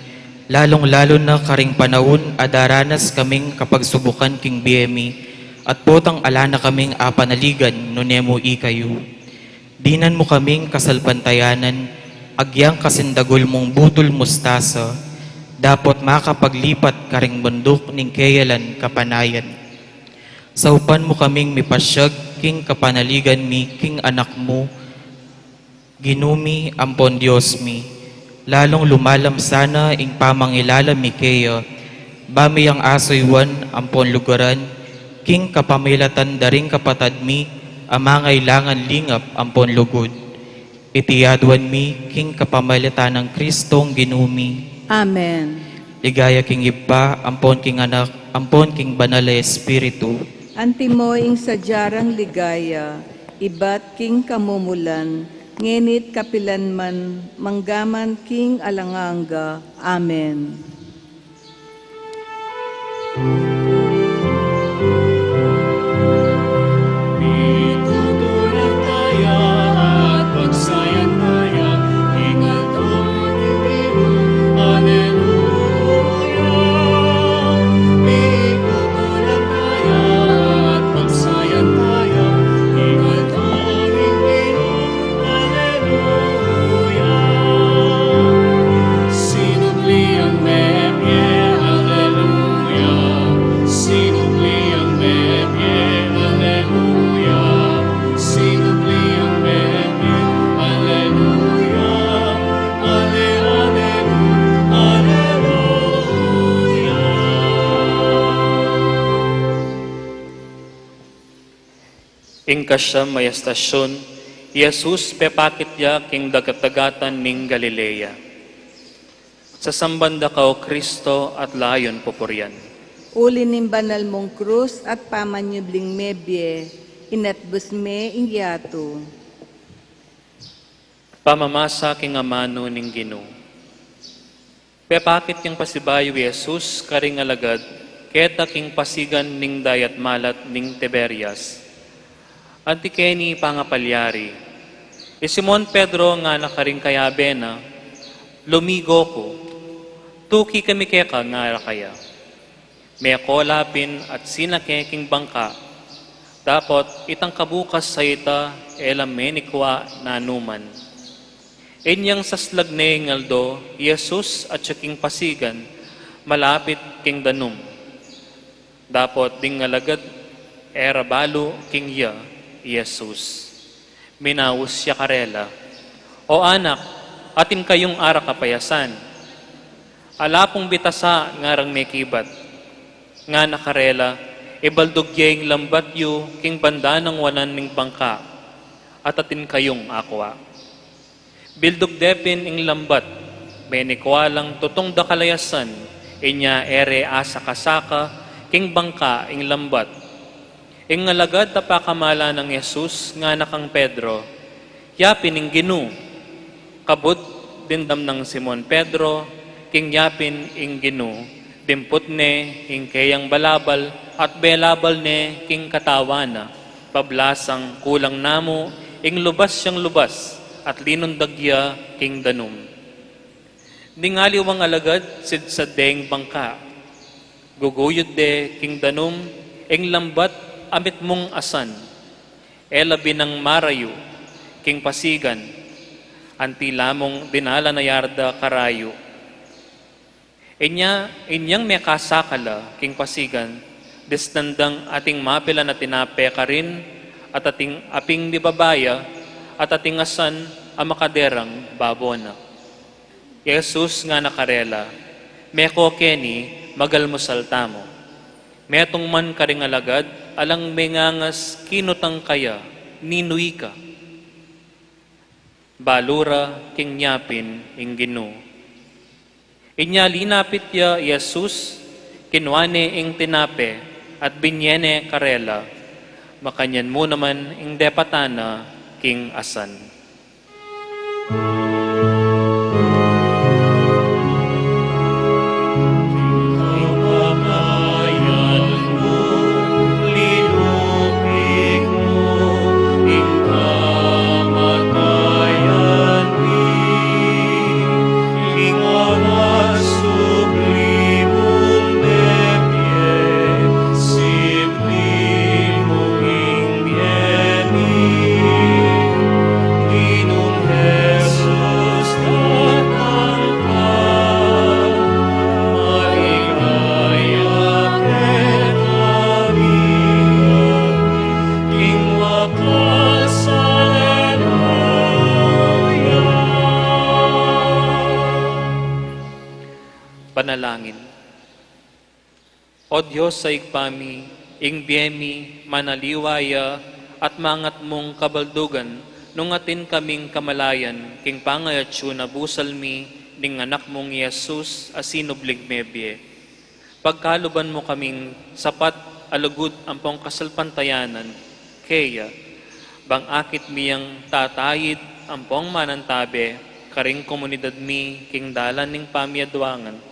lalong-lalo na karing panahon adaranas kaming kapagsubukan king biyemi, at potang alana kaming apanaligan no nemo ikayo. Dinan mo kaming kasalpantayanan, agyang kasindagol mong butol mustasa, dapot makapaglipat karing bundok ning kayalan kapanayan. Saupan mo kaming mipasyag king kapanaligan mi king anak mo, ginumi ampon Diyos mi, lalong lumalam sana ing pamangilalam mi kaya, bami ang asoywan ampon lugaran, king kapamilatan daring kapatad mi, amangailangan lingap ampon lugod. Itiyadwan mi king kapamilatan ng Kristong ginumi. Amen. Ligaya king iba, ampon king anak, ampon king banal na Espiritu. Antimoing sadyarang ligaya, ibat king kamumulan, ngenit kapilanman, manggaman king alanganga. Amen. Pitutulang taya at pagsayan taya, hingal tuwing tiro, Alleluia. Pitutulang taya at pagsayan taya, hingal tuwing tiro, Alleluia. Sinubli ang bebye, Alleluia. Sinubli ang bebye, Alleluia. Sinubli ang bebye, Alleluia. Alleluia. Ing kasyam may estasyon, Jesus pepakit ya king dagatagatan ning Galilea. Sa sambanda ka o Kristo at layon pupuryan. Uli ning banal mong krus at pamanyubling mebye, inatbus me ingyato. Pamamasa king amano ning Ginoo. Pepakit yung pasibayo Jesus karing alagad, keta king pasigan ning dayat malat ning Tiberias. Antikeni pangapalyari. E Simon Pedro nga nakaring kayabe na, lumigo ko, tuki kami keka nga kaya. May kolapin at sinakeking bangka, dapat itang kabukas sa ita, elam menikwa na anuman. Inyang saslag ne ngaldo, Jesus at siyaking pasigan, malapit king danum. Dapat ding alagad, era balo king ya, Jesus. Minawus siya karela, o anak, atin kayong ara kapayasan. Alapong bitasa ngarang may kibat, nga nakarela, ibaldugye lambat yu king banda ng wanan ning bangka, at atin kayong akwa. Bildog depin ing lambat, menikwalang tutong dakalayasan, inya ere asa kasaka, king bangka ing lambat. Ing alagad tapakamala ng Jesus nga nakang Pedro, yapin ing Ginoo, kabut dindam ng Simon Pedro, king yapin ing Ginoo, dimput ne ing kayang balabal at belabal ne king katawana, pablasang kulang namo ing lubas siyang lubas at linundagya king danum. Ningaliwang alagad sid sa deng bangka, guguyod de king danum ing lambat amit mong asan, elabi ng marayo king pasigan, anti lamong dinala na yarda karayo, Inyang may kasakala, king pasigan, desnandang ating mapila na tinape ka rin, at ating aping bibabaya, at ating asan ang makaderang babona. Jesus nga nakarela, meko keni magalmusal tamo. Metong man karing alagad, alang mengangas kinutang kaya, ninuy ka. Balura king nyapin ing Ginoo. Inya linapit ya Jesus, kinwane ing tinape, at binyene karela, makanyan mo naman ing depatana king asan. Panalangin. O Diyos sa igpami, ing biyemi, manaliwaya, at mangat mong kabaldugan, nung atin kaming kamalayan, king pangayatyo na busalmi, ning anak mong Yesus, asinublig mebye. Pagkaluban mo kaming sapat, alugod ampong kasalpantayanan, kaya, bang akit miyang tatayid, ampong manantabe, karing komunidad mi, king dalan ning pamiadwangan,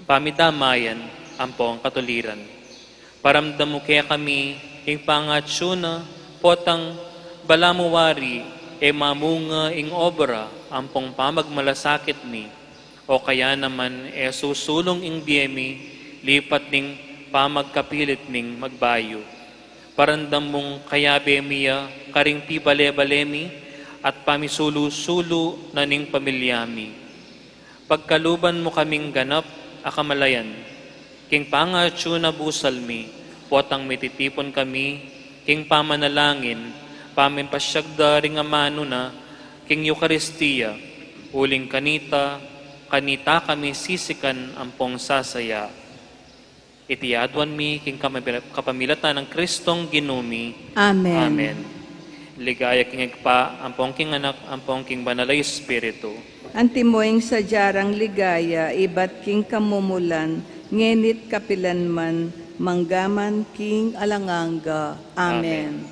pamidamayan, ampong katuliran. Paramdam mo kaya kami, ing pangatsyo na, potang balamuwari, e mamunga ing obra, ampong pamagmalasakit mi, o kaya naman, e susulong ing biyemi, lipat ning pamagkapilit ning magbayo. Parandam mong kaya bemiya, karing pibale-balemi, at pamisulu-sulu na ning pamilyami. Pagkaluban mo kaming ganap, akamalayan, king pangatsyo na busalmi, potang mititipon kami, king pamanalangin, pamimpasyagda ring amano na, king Eucharistia, uling kanita kami sisikan ampong sasaya. Itiadwan mi, king kapamilatan ng Kristong Ginumi. Amen. Amen. Ligaya king agpa, ampong king anak, ampong king banalay Espiritu. Antimoing sa jarang ligaya, ibat king kamumulan, ngenit kapilanman, manggaman king alanganga. Amen.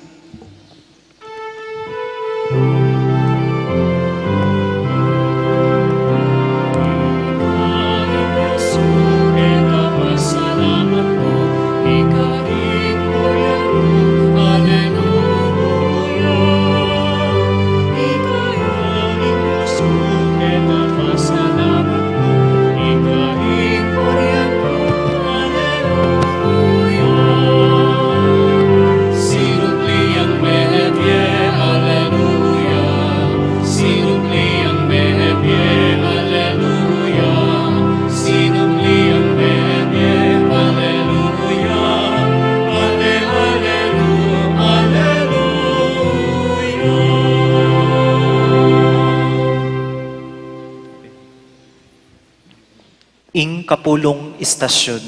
Ing kapulong istasyon,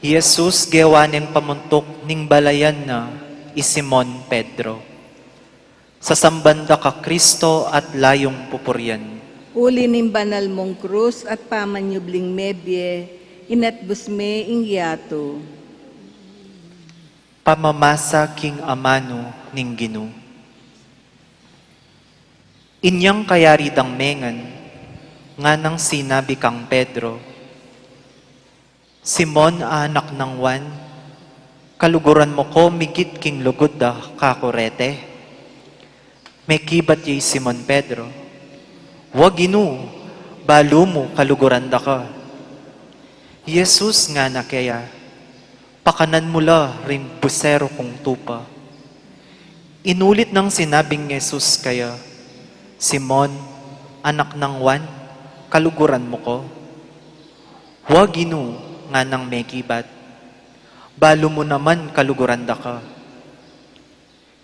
Jesus gawanin pamuntok ning balayan na Simon Pedro. Sa sambanda ka Kristo at layong pupuryan. Uli ning banal mong krus at pamanyubling mebye, inatbus me ing yato. Pamamasa king amano ning Ginoo. Inyang kayaridang mengan, nga nang sinabi kang Pedro, Simon, anak ng Juan, kaluguran mo ko migit king lugod da kakurete. May kibat yay Simon Pedro, wag Ginoo, balo mo kaluguran da ka. Jesus nga na kaya, pakanan mula rin busero kong tupa. Inulit ng sinabing Jesus kaya, Simon, anak ng Juan, kaluguran mo ko. Wa Ginoo nga nang may kibat. Balo mo naman kaluguranda ka.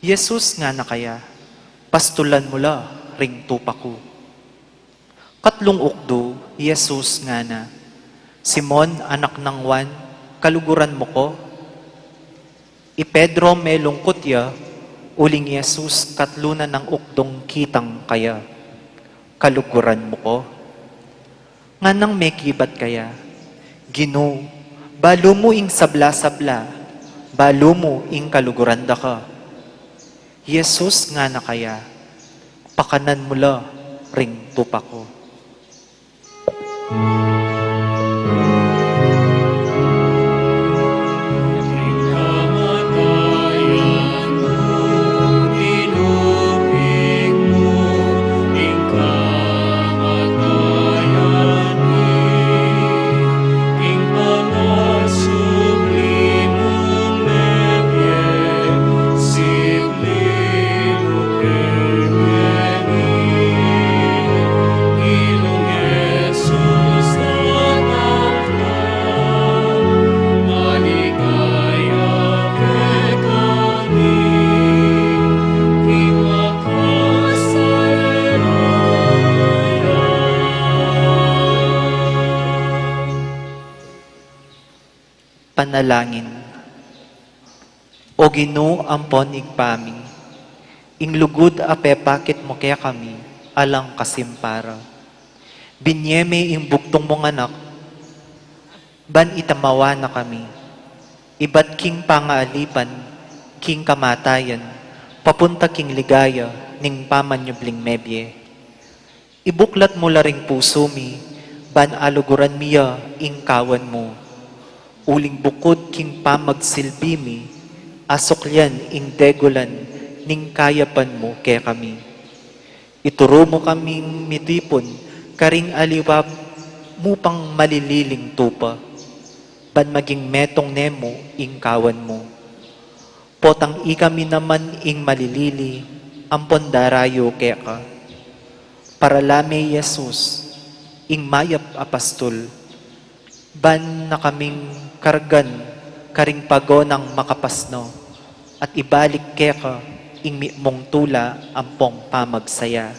Jesus nga na kaya, pastulan mo la ring tupa ko. Katlong ukdo, Jesus nga na, Simon, anak ng Juan, kaluguran mo ko. I Pedro may lungkot ya, uling Jesus katlunan ng ukdong kitang kaya, kaluguran mo ko. Nga nang may kibat kaya, Ginoo, balo mo ing sabla-sabla, balo mo ing kaluguranda ka. Jesus nga na kaya, pakanan mo la ring tupa ko. Kamatayan mo, inupig mo, ing kamatayan ing mga sublimong mebye, siblimo kerweri, ilong Jesus anak na, maligaya ke kami, kiwakas Panalangin. O Ginoo ampon igpami, ing lugod ape pakit mo kaya kami, alang kasimpara. Binyeme ing buktong mong anak, ban itamawa na kami, ibat king pangaalipan, king kamatayan, papunta king ligaya, ning pamanyubling mebye. Ibuklat mo laring puso mi, ban aluguran miya, ing kawan mo, uling bukod king pamagsilbi mi, asokyan ing degulan, ning kayapan mo kaya kami. Ituro mo kaming mitipon, karing aliwap mo pang malililing tupa, ban maging metong nemo ing kawan mo. Potang ikami naman ing malilili, ampon darayo kaya ka. Paralame Jesus, ing mayap apastol, ban na kaming kargan, karing pagonang makapasno, at ibalik kaya ka, ing mong tula, ampong pamagsaya.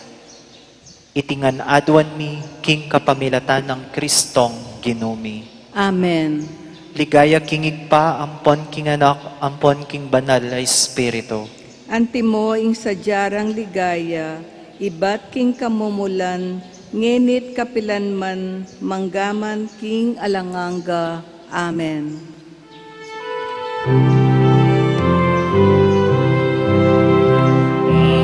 Itingan adwan mi, king kapamilatan ng Kristong Ginumi. Amen. Ligaya kingig pa, ampon king anak, ampon king banal na Espiritu. Antimo ing sadyarang ligaya, ibat king kamumulan, ngenit kapilanman, manggaman king alanganga. Amen.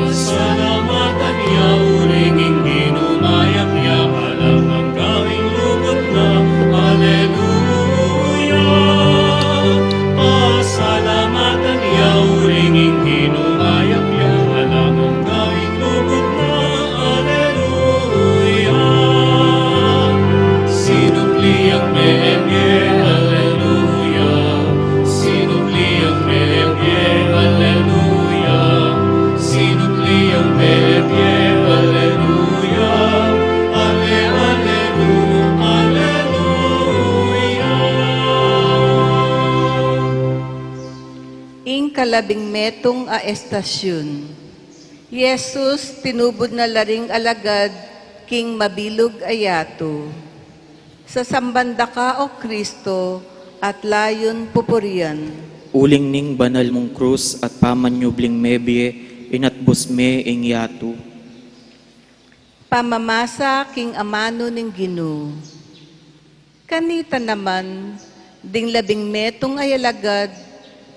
Pasalamatan niya, uringing ginumayap niya, alam ang gawing lugod na. Alleluia. Pasalamatan niya, uringing ginumayap niya, alam ang gawing lugod na. Alleluia. Sinupli ang mebye, alleluia. Sinupli ang mebye, alleluia. Sinupli ang mebye, alleluia. Alleluia. Ing kalabing metong a estasyon. Jesus tinubod na laring alagad, king mabilog ayato. Sa sambanda ka o Kristo, at layon pupurian. Uling ning banal mong krus at pamanyubling mebye, inatbus me ing yato. Pamamasa king amano ning Ginoo. Kanita naman, ding labing metong ayalagad,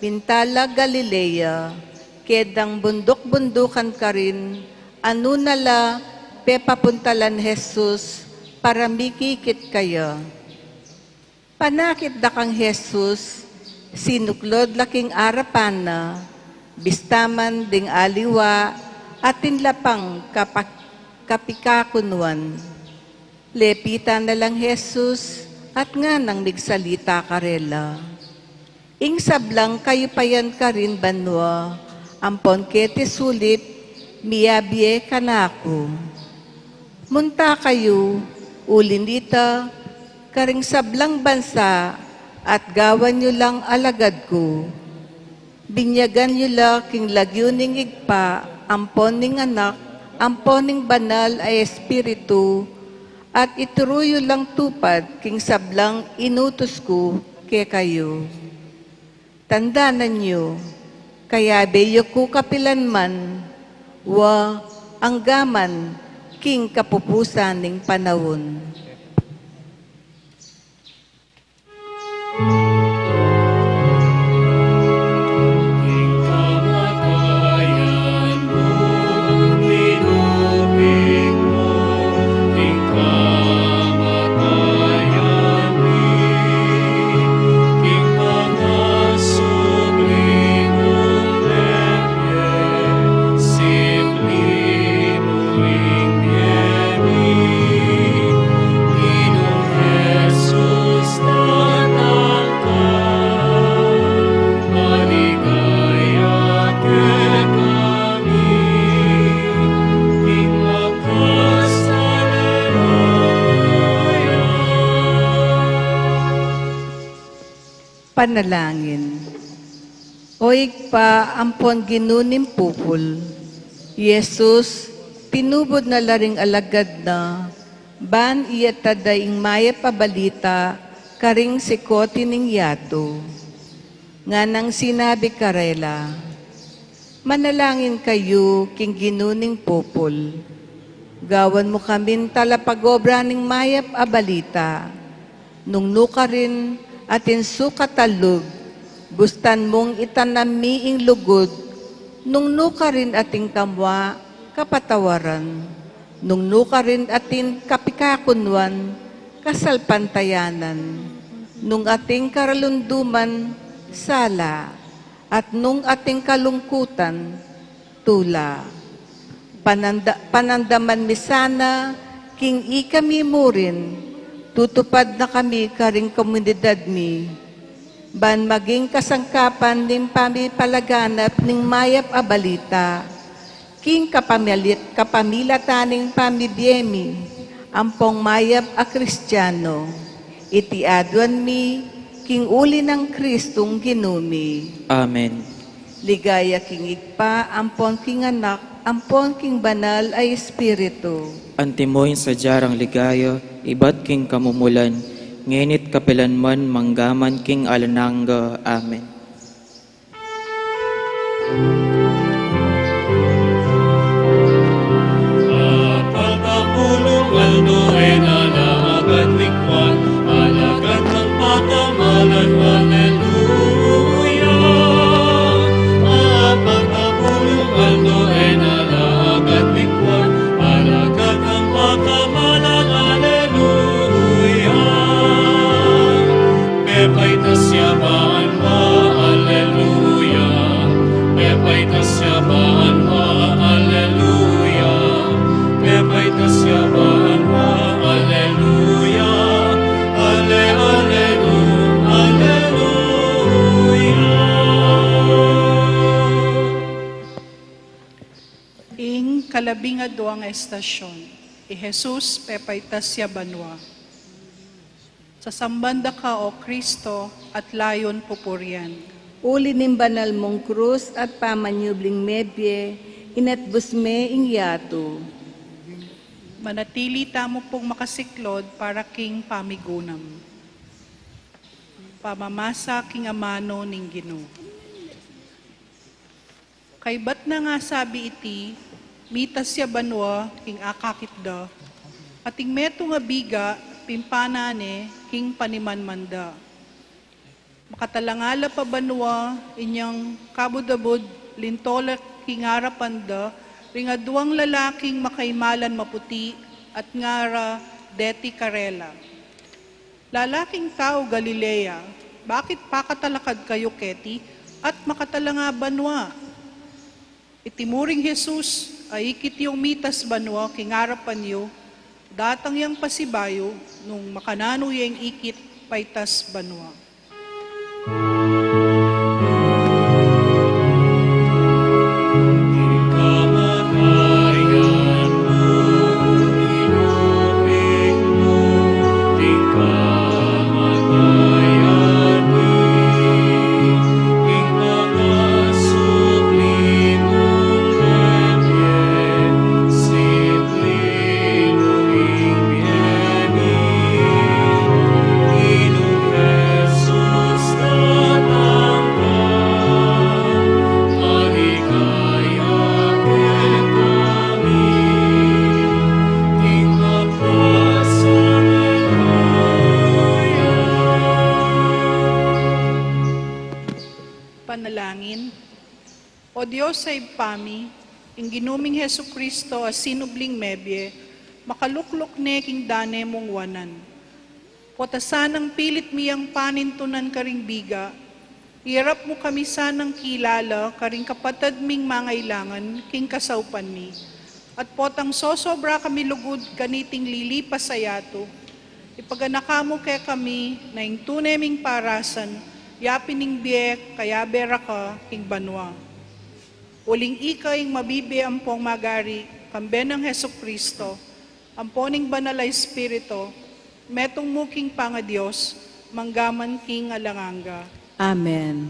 Pintala Galilea, kedang bundok-bundukan ka rin, ano nala pepapuntalan Jesus, para mikikit kaya. Panakit da kang Jesus, sinuklod laking arapan na, bistaman ding aliwa, at tinlapang kapikakunwan. Lepitan na lang Jesus, at nga nang migsalita karela. Ing sablang kayo payan ka rin banwa, ampon kete sulit, miyabye kanako. Munta kayo, ulinita, karing sablang bansa, at gawan nyo lang alagad ko. Binyagan nyo lang king lagyo ning igpa, ampon ning anak, ampon ning banal ay espiritu, at ituruyo lang tupad king sablang inutos ko kay kayo. Tandaanan nyo, kaya beyo ko kapilanman, wa anggaman king kapupusan ning panahon. Kamatayan mo, tinupig mo, kamatayan king mga sublimong bebye, simlimong biyemi, Ginoong Jesus tatang ka, maligaya ke kami, ing lakas, Hallelujah. Panalangin. Oig pa ampon ginunim pupul. Yesus, tinubod na laring alagad na, ban iya tadaing maya pabalita, karing sikoti ning yato. Nga nang sinabi karela, manalangin kayo king ginuning pupul. Gawan mo kamin talapagobra ning mayap abalita. Nung nuka rin atin sukatalog, gustan mong itanamiing lugod, nung nuka rin ating kamwa, kapatawaran, nung nuka rin atin kapikakunwan, kasalpantayanan, nung ating karalunduman, sala, at nung ating kalungkutan, tula. Panandaman mi sana, king ikami mo rin, tutupad na kami karing komunidad mi, ban maging kasangkapan ning pamipalaganap ning mayap abalita, king kapamilataning pamibiyemi, ampong mayap a Kristiyano, iti adwan mi, king uli ng Kristong ginumi. Amen. Ligaya king igpa, ampon king anak, ampon king banal ay espiritu. Antimoy sa jarang ligaya, ibat king kamumulan, ngenit kapilanman manggaman king alananga. Amen. Pagkapulong aldo ay nalagad likwan, alagad ng patamalan, Hallelujah. Pagkapulong aldo ay nalagad likwan, alagad ng patamalan, Hallelujah. Pepay tasyabaan mo, Hallelujah. Pepay tasyabaan mo, Hallelujah. Pepay tasyabaan mo, Hallelujah. Hallelujah. Ing kalabing adwa nga estasyon, Jesus pepay tasya banwa. Sa sambanda ka, O Kristo, at layon pupurian. Uli ning banal mong krus at pamanyubling medye, inatbus me ing yato. Manatili tamo pong makasiklod para king pamigunam. Pamamasa king amano ning Ginoo. Kay bat na nga sabi iti, mitas ya banwa king akakitda, ating meto nga biga, pimpanane king panimanmanda. Makatalangala pa banwa, inyang kabudabod, lintolak king arapanda, ringa duwang lalaking makaimalan maputi, at ngara deti karela. Lalaking tao Galilea, bakit pakatalakad kayo keti, at makatalanga banwa? Itimuring Jesus, ay ikit yung mitas banwa, kingarapan niyo, datang yang pasibayo, nung makanano yung ikit, paitas banwa. Kamatayan mo, inupig mo, O Diyos sa ipami, ing ginuming Heso Kristo as sinubling mebye, makaluklok ne king dane mong wanan. Potasan ang pilit miyang panintunan karing biga, irap mo kami sanang kilala karing kapatad ming mangailangan king kasaupan mi. At potang sosobra kami lugod kaniting lilipas sa yato, ipaganaka mo kay kami na ing tunay ming parasan, yapining biye kaya bera ka king banwa. Uling ika ing mabibi ampong magari, kambe ng Heso Kristo, amponing banal na Espiritu, metong muking panga Diyos, manggaman king alanganga. Amen.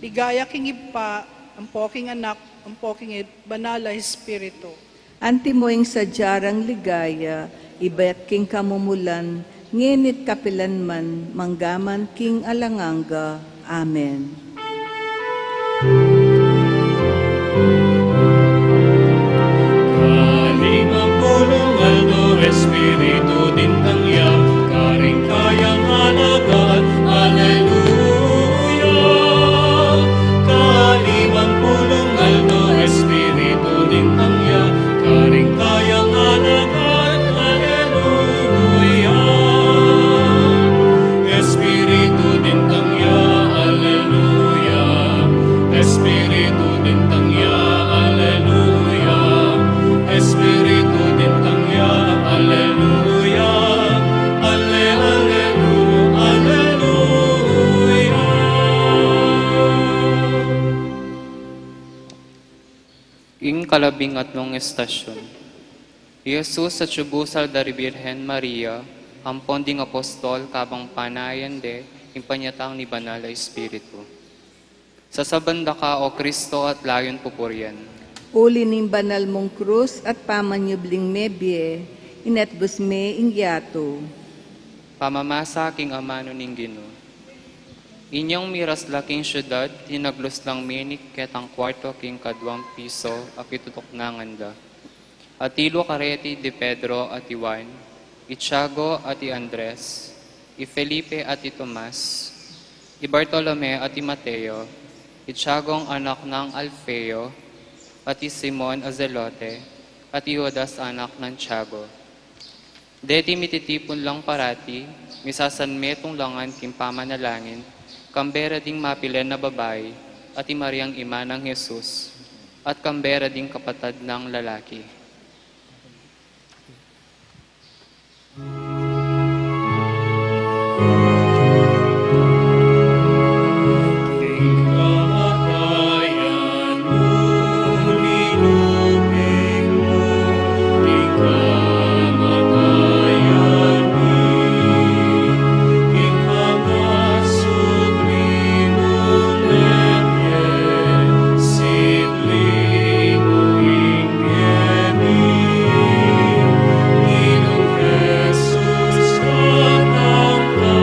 Ligaya king ipa, ampoking anak, ampoking banal na Espiritu. Antimoing sadyarang ligaya, ibayat king kamumulan, nginit kapilanman, manggaman king alanganga. Amen. Kalimang pulong aldo, Espiritu din tangya, karing kayang halagaan, Alleluia. Kalimang pulong aldo, Espiritu din tangya, karing kayang halagaan, Alleluia. Espiritu din tangya, Alleluia. Espiritu din tangya, Alleluia. Espiritu din tangya, Alleluia. Alleluia. Ing kalabing atlong estasyon. Jesus sa tubusal dari Birhen Maria, ang ponding apostol kabang panayan de, impanyatang ni Banal na Espiritu. Sa sabanda ka, O Kristo, at layon pupuryan. Uli ning banal mong krus at pamanyubling mebye, inatbus me ingyato. Pamamasa king amano ning Ginoo. Inyong miras laking syudad, tinaglos lang minik ketang kwarto king kadwang piso, akitutok nanganda. Atilo kareti di Pedro at Juan, Tiago at Andres, Felipe at Tomas, Bartolome at Mateo, Tiagong anak ng Alfeo, at Simon Azelote, at Judas anak ng Tiago. Deti mititipon lang parati, misasanmetong langan king pamanalangin, kambera ding mapilen na babae, at Mariang ima ng Jesus, at kambera ding kapatad ng lalaki. Kamatayan mo, linupin mo, king kamatayan mi, king mga sublimong lepye, sidlimong ingkeni, Ginong Jesus anang ka,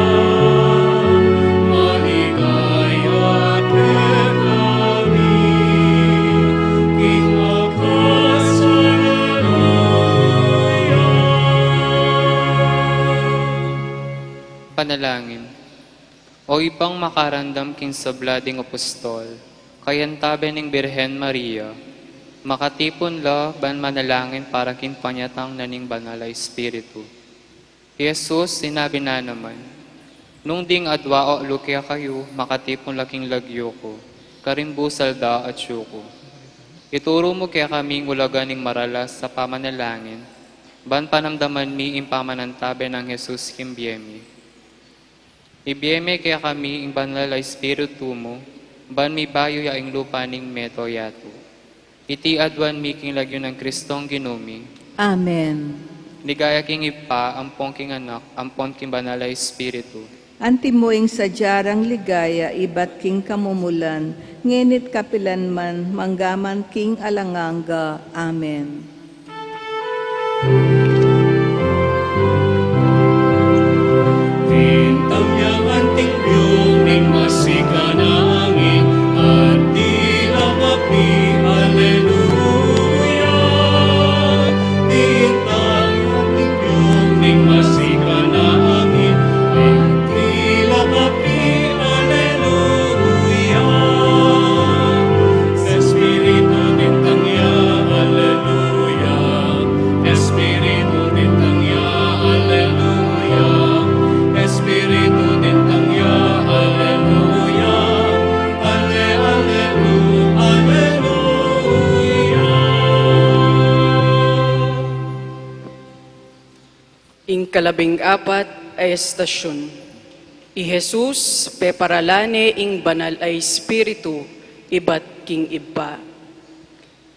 maligaya ke kami, king wakas, Alleluia. Panalangin. O ibang makarandam king sablading apostol, kayan tabe ning Birhen Maria, makatipon la ban manalangin para kin panyatang naning Banal na Espiritu. Jesus, sinabi na naman, nung ding adwa o lukya kayo, makatipon laking lagyo ko, karimbusal da at syuko. Ituro mo kaya kaming ulagan ning maralas sa pamanalangin, ban panamdaman mi impamanantabe ng Jesus kimbiemi. Ibiyeme kaya kami ing Banal na Espiritu mo, ban mi bayo ya ing lupa ning meto yato. Iti adwan mi king lagyo ng Kristong ginumi, Amen. ligaya king ipa, ampong king anak, ampon king Banal na Espiritu. Antimoing sadyarang ligaya, ibat king kamumulan, nginit kapilanman, manggaman king alanganga. Amen. Tintang niyang anting biyong ning masika na angin, at di lang api, Alleluia. Tintang niyang anting biyong ning masika na angin, at di lang api, Alleluia. Espiritu Ing-14 ay estasyon. I Jesus peparalane ing banal ay espiritu, ibat king iba.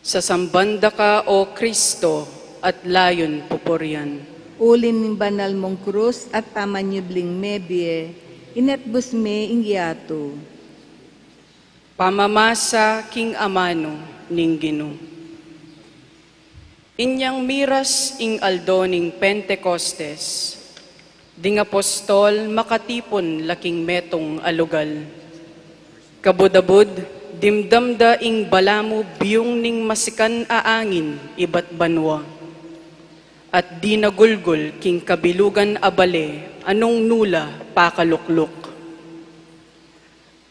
Sa sambanda ka, O Kristo, at layon pupurian. Ulin ng banal mong krus at pamanyubling mebye, inatbus me ing yato. Pamamasa king amano ning Ginoo. Inyang miras ing aldo ning Pentecostes, ding apostol makatipon laking metong alugal. Kabudabud, dimdamda ing balamu biyong ning masikan aangin ibat banwa. At di nagulgol king kabilugan abale, anong nula pakalukluk.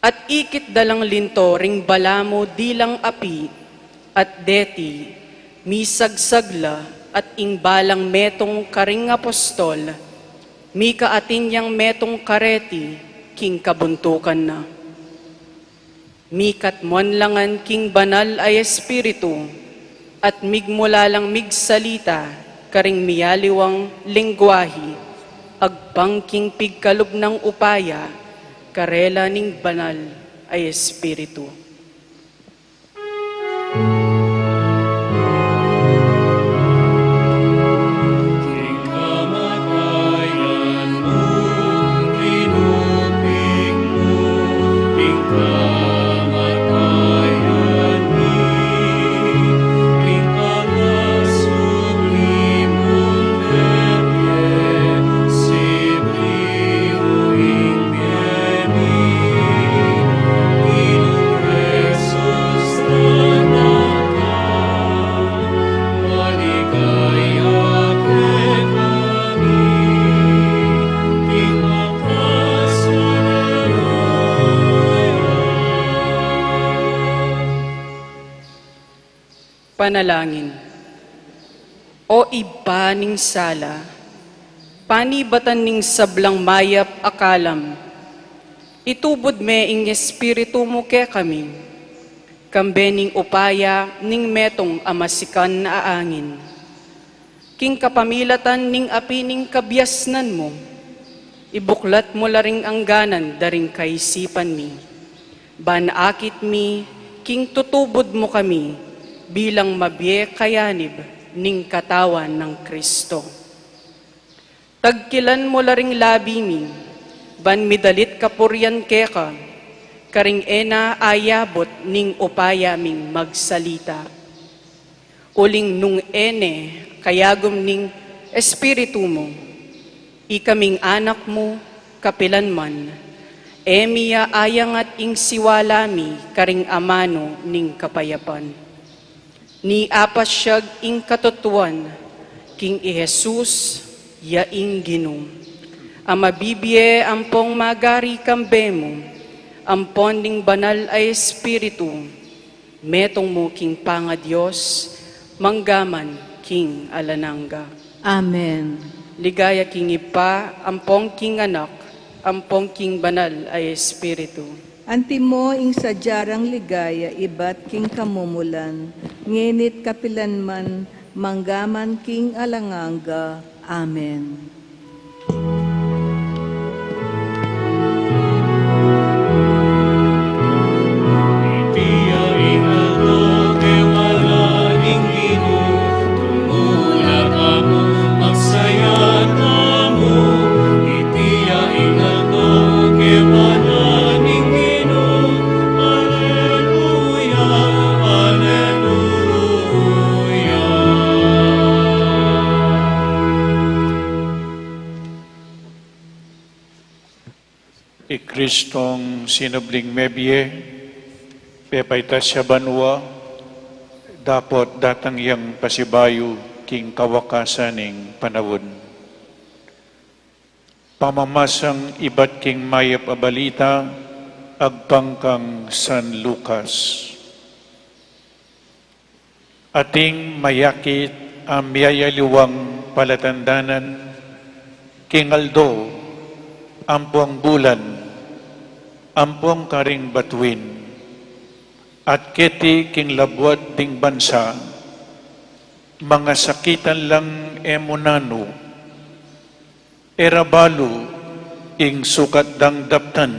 At ikit dalang linto ring balamo dilang api, at deti, misagsagla at ing balang metong karing apostol, mi kaatin yang metong kareti, king kabuntukan na. Mi katmonlangan king banal ay espiritu, at migmula lang migsalita, karing miyaliwang lingwahi, agpangking pigkalog ng upaya, karela ning banal ay espiritu. Kamatayan mo, pinupig mo, ing kamatayan ni, ing angasublimong bebye, sibriyo ing bieni, Ginong Jesus tanaka, maligaya ke kami, ing Panalangin. O iba ning sala, panibatan ning sablang mayap akalam, itubod me ing espiritu mo ke kami, kambe ning upaya ning metong amasikan na aangin. King kapamilatan ning api ning kabyasnan mo, ibuklat mo laring angganan daring kaisipan mi. Banakit mi, king tutubod mo kami, bilang mabye kayanib ning katawan ng Kristo. Tagkilan mo laring labi mi, ban midalit kapuryan keka, karing ena ayabot ning upaya ming magsalita. Uling nung ene, kayagom ning espiritu mo, ikaming anak mo, kapilan man, emiya ayangat ing siwalami, karing amano ning kapayapan. Ni apasyag ing katutuan, king i-Jesus, yaing Ginoo. Amabibye ampong magari kambemo, ampon ning banal ay espiritu, metong mo king panga Diyos, manggaman king alananga. Amen. Ligaya king ipa, ampong king anak, ampong king banal ay espiritu. Anti mo ing sadyarang ligaya, ibat king kamumulan, nginit kapilan man, manggaman king alanganga. Amen. Itiya ing aldo ke wala ning Ginoo, tumula kamo, magsaya kamo. Itiya ing aldo ke wala ning Ginoo, Alleluia, Alleluia. Kristong sinubling mebye, pepayta siya banwa, dapat datang yang pasibayo king kawakasan ning panawon. Pamamasang ibat king mayap abalita, agpangkang San Lucas. Ating mayakit ang miyayaliwang palatandanan, king Aldo, ampuang bulan, ampuang karing batuin, at keti king labwat ding bansa, mga sakitan lang emunano, Erabalu ing sukat dang daptan,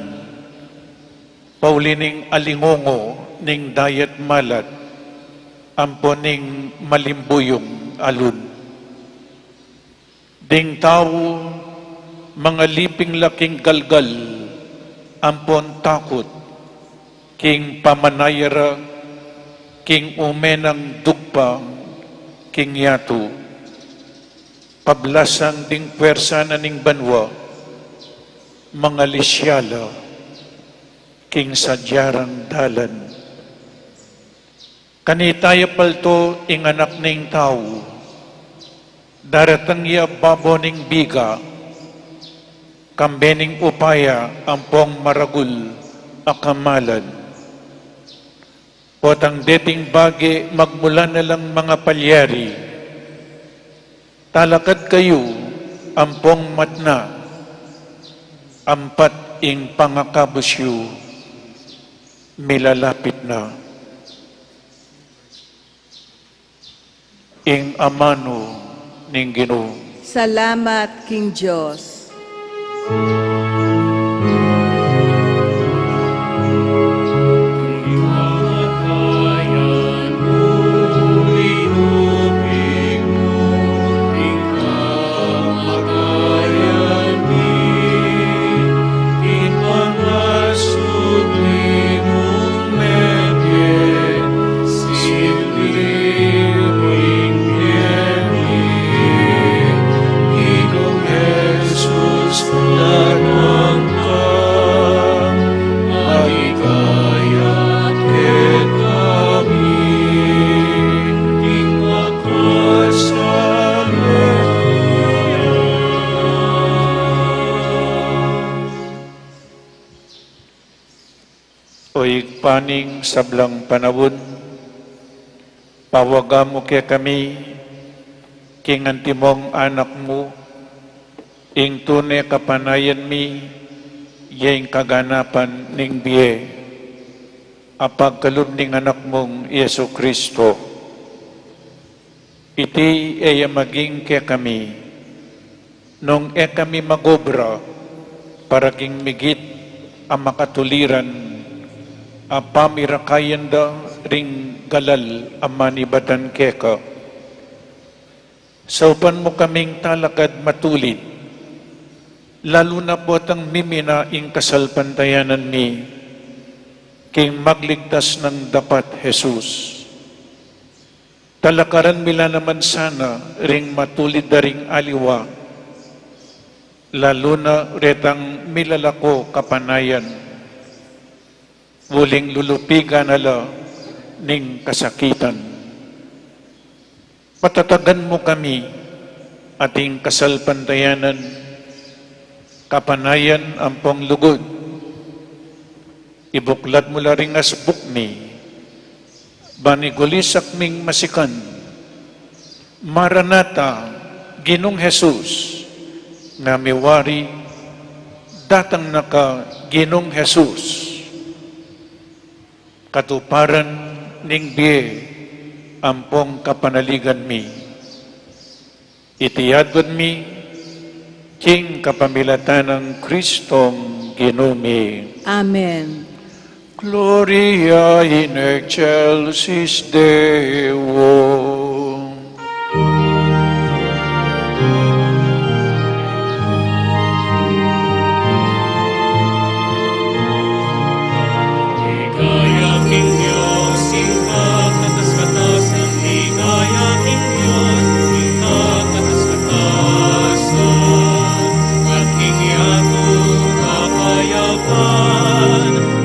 paulining alingongo ning dayat malat, ampo ning malimbuyong alun. Ding tao, mga liping laking galgal, ampon takot, king pamanayara, king umenang dugpa, king yatu. Pablasan ding pwersa na ning banwa, mga lisyala, king sadyarang dalan. Kanitaya palto ing anak ning tao, daratang iya babo ning biga, kambening upaya ampong maragul akamalan. Potang deting bagi magmula na lang mga palyari, talakad kayo ampong matna, ampat ing pangakabusyo, milalapit na. Ing amano ning Ginoo. Salamat, King Diyos. Oy paning sablang panawon, pawagam mo kaya kami, king antimong anak mo, ing tunay kapanayan mi, yaing kaganapan ning biye, apagkalub ning anak mong Yesu Kristo. Iti ay maging kaya kami, nung kami magobra, para king migit ang makatuliran, pamirakayan da ring galal amanibatan keka. Saupan mo kaming talakad matulid, lalo na po ang mimina ing kasalpantayanan ni, king magligtas ng dapat Jesus. Talakaran mila naman sana ring matulid da ring aliwa, lalo na retang milalako kapanayan, muling lulupigan ala ning kasakitan. Patatagan mo kami ating kasalpantayanan, kapanayan ampong lugod. Ibuklat mo la ring asbuk mi, banigulisak ming masikan. Maranata, Ginong Jesus, nga miwari, datang naka Ginong Jesus. Katuparan ning biye, ampong kapanaligan mi. Itiyadwan mi, king kapamilatan ng Kristong Ginumi. Amen. Gloria in excelsis Deo.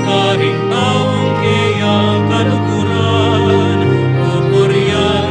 Kahit taong kaya kalukuran, pupuryan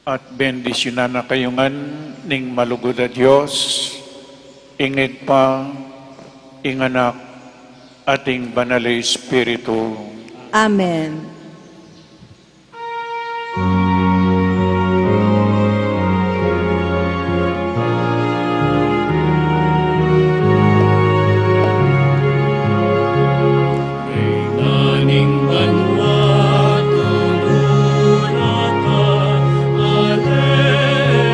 at bendisyonan na kayungan ning malugod a Dios, ingid pa, inganak, ating banal na Espiritu. Amen. Naning banwa tumula ka, Alleluia.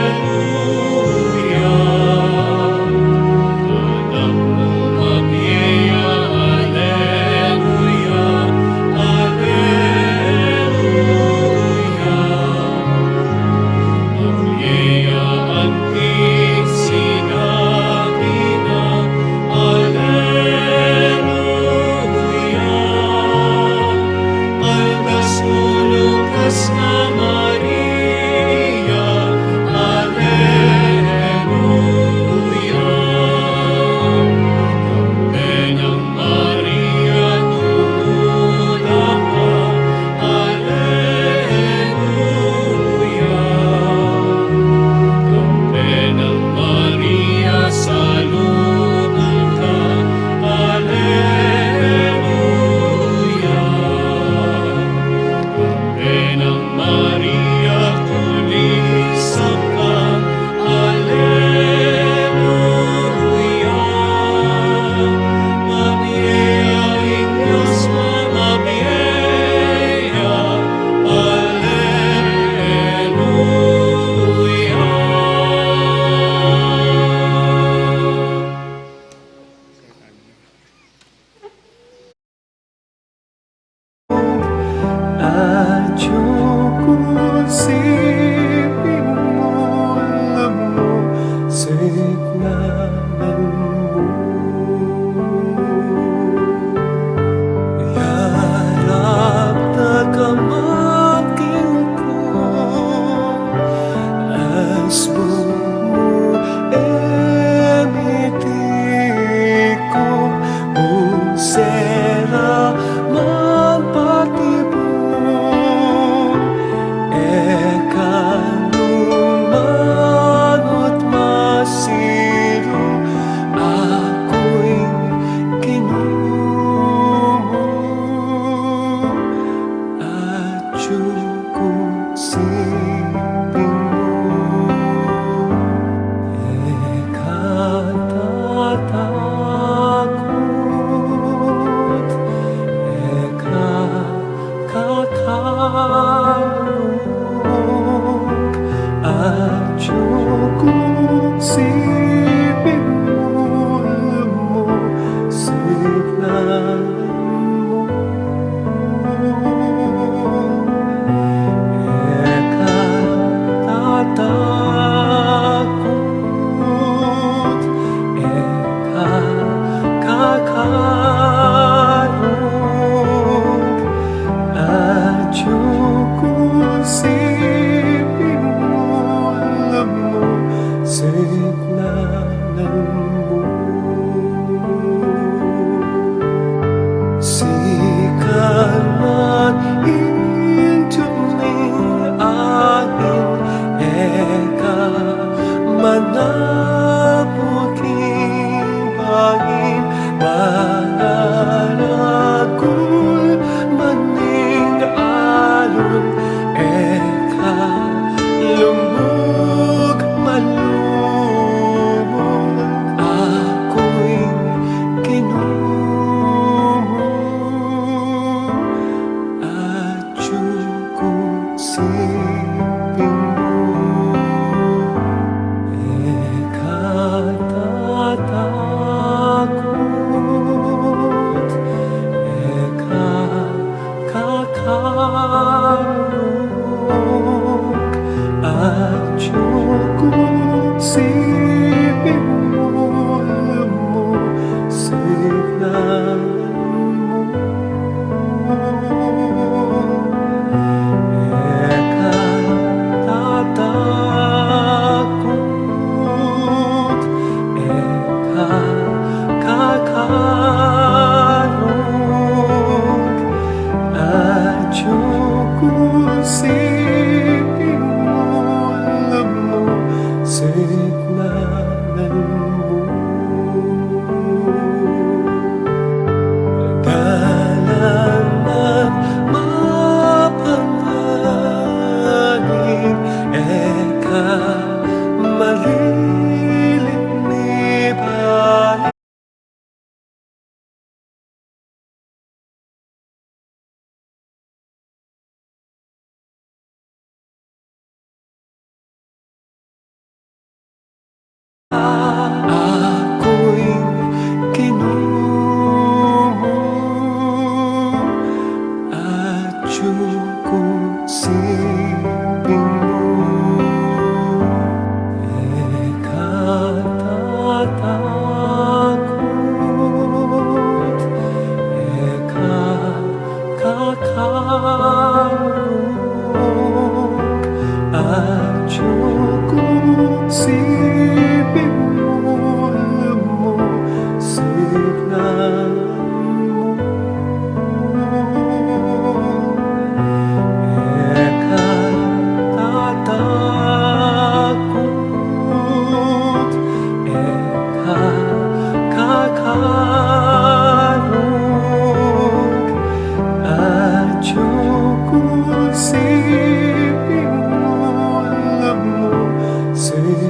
Anak mo mabiyaya, Alleluia, Alleluia. Mabiyayaan king sinabi na, Alleluia. Aldas mo Lucas na Maria, Alleluia. Kambenang Maria, tumula ka, Alleluia. Kambenang Maria, salubong ka, Alleluia. Kambenang Maria, kulisap ka, Alleluia. Mabiyayaing Diyos, mabiyaya, Alleluia. Manaragul maning alun ako'y kinumo at siping mo. Ekatatakot, ekakakarong at siping mo, alam mo, signan mo. Ekatatakot, ekakakarong at siping mo, alam mo, signan mo.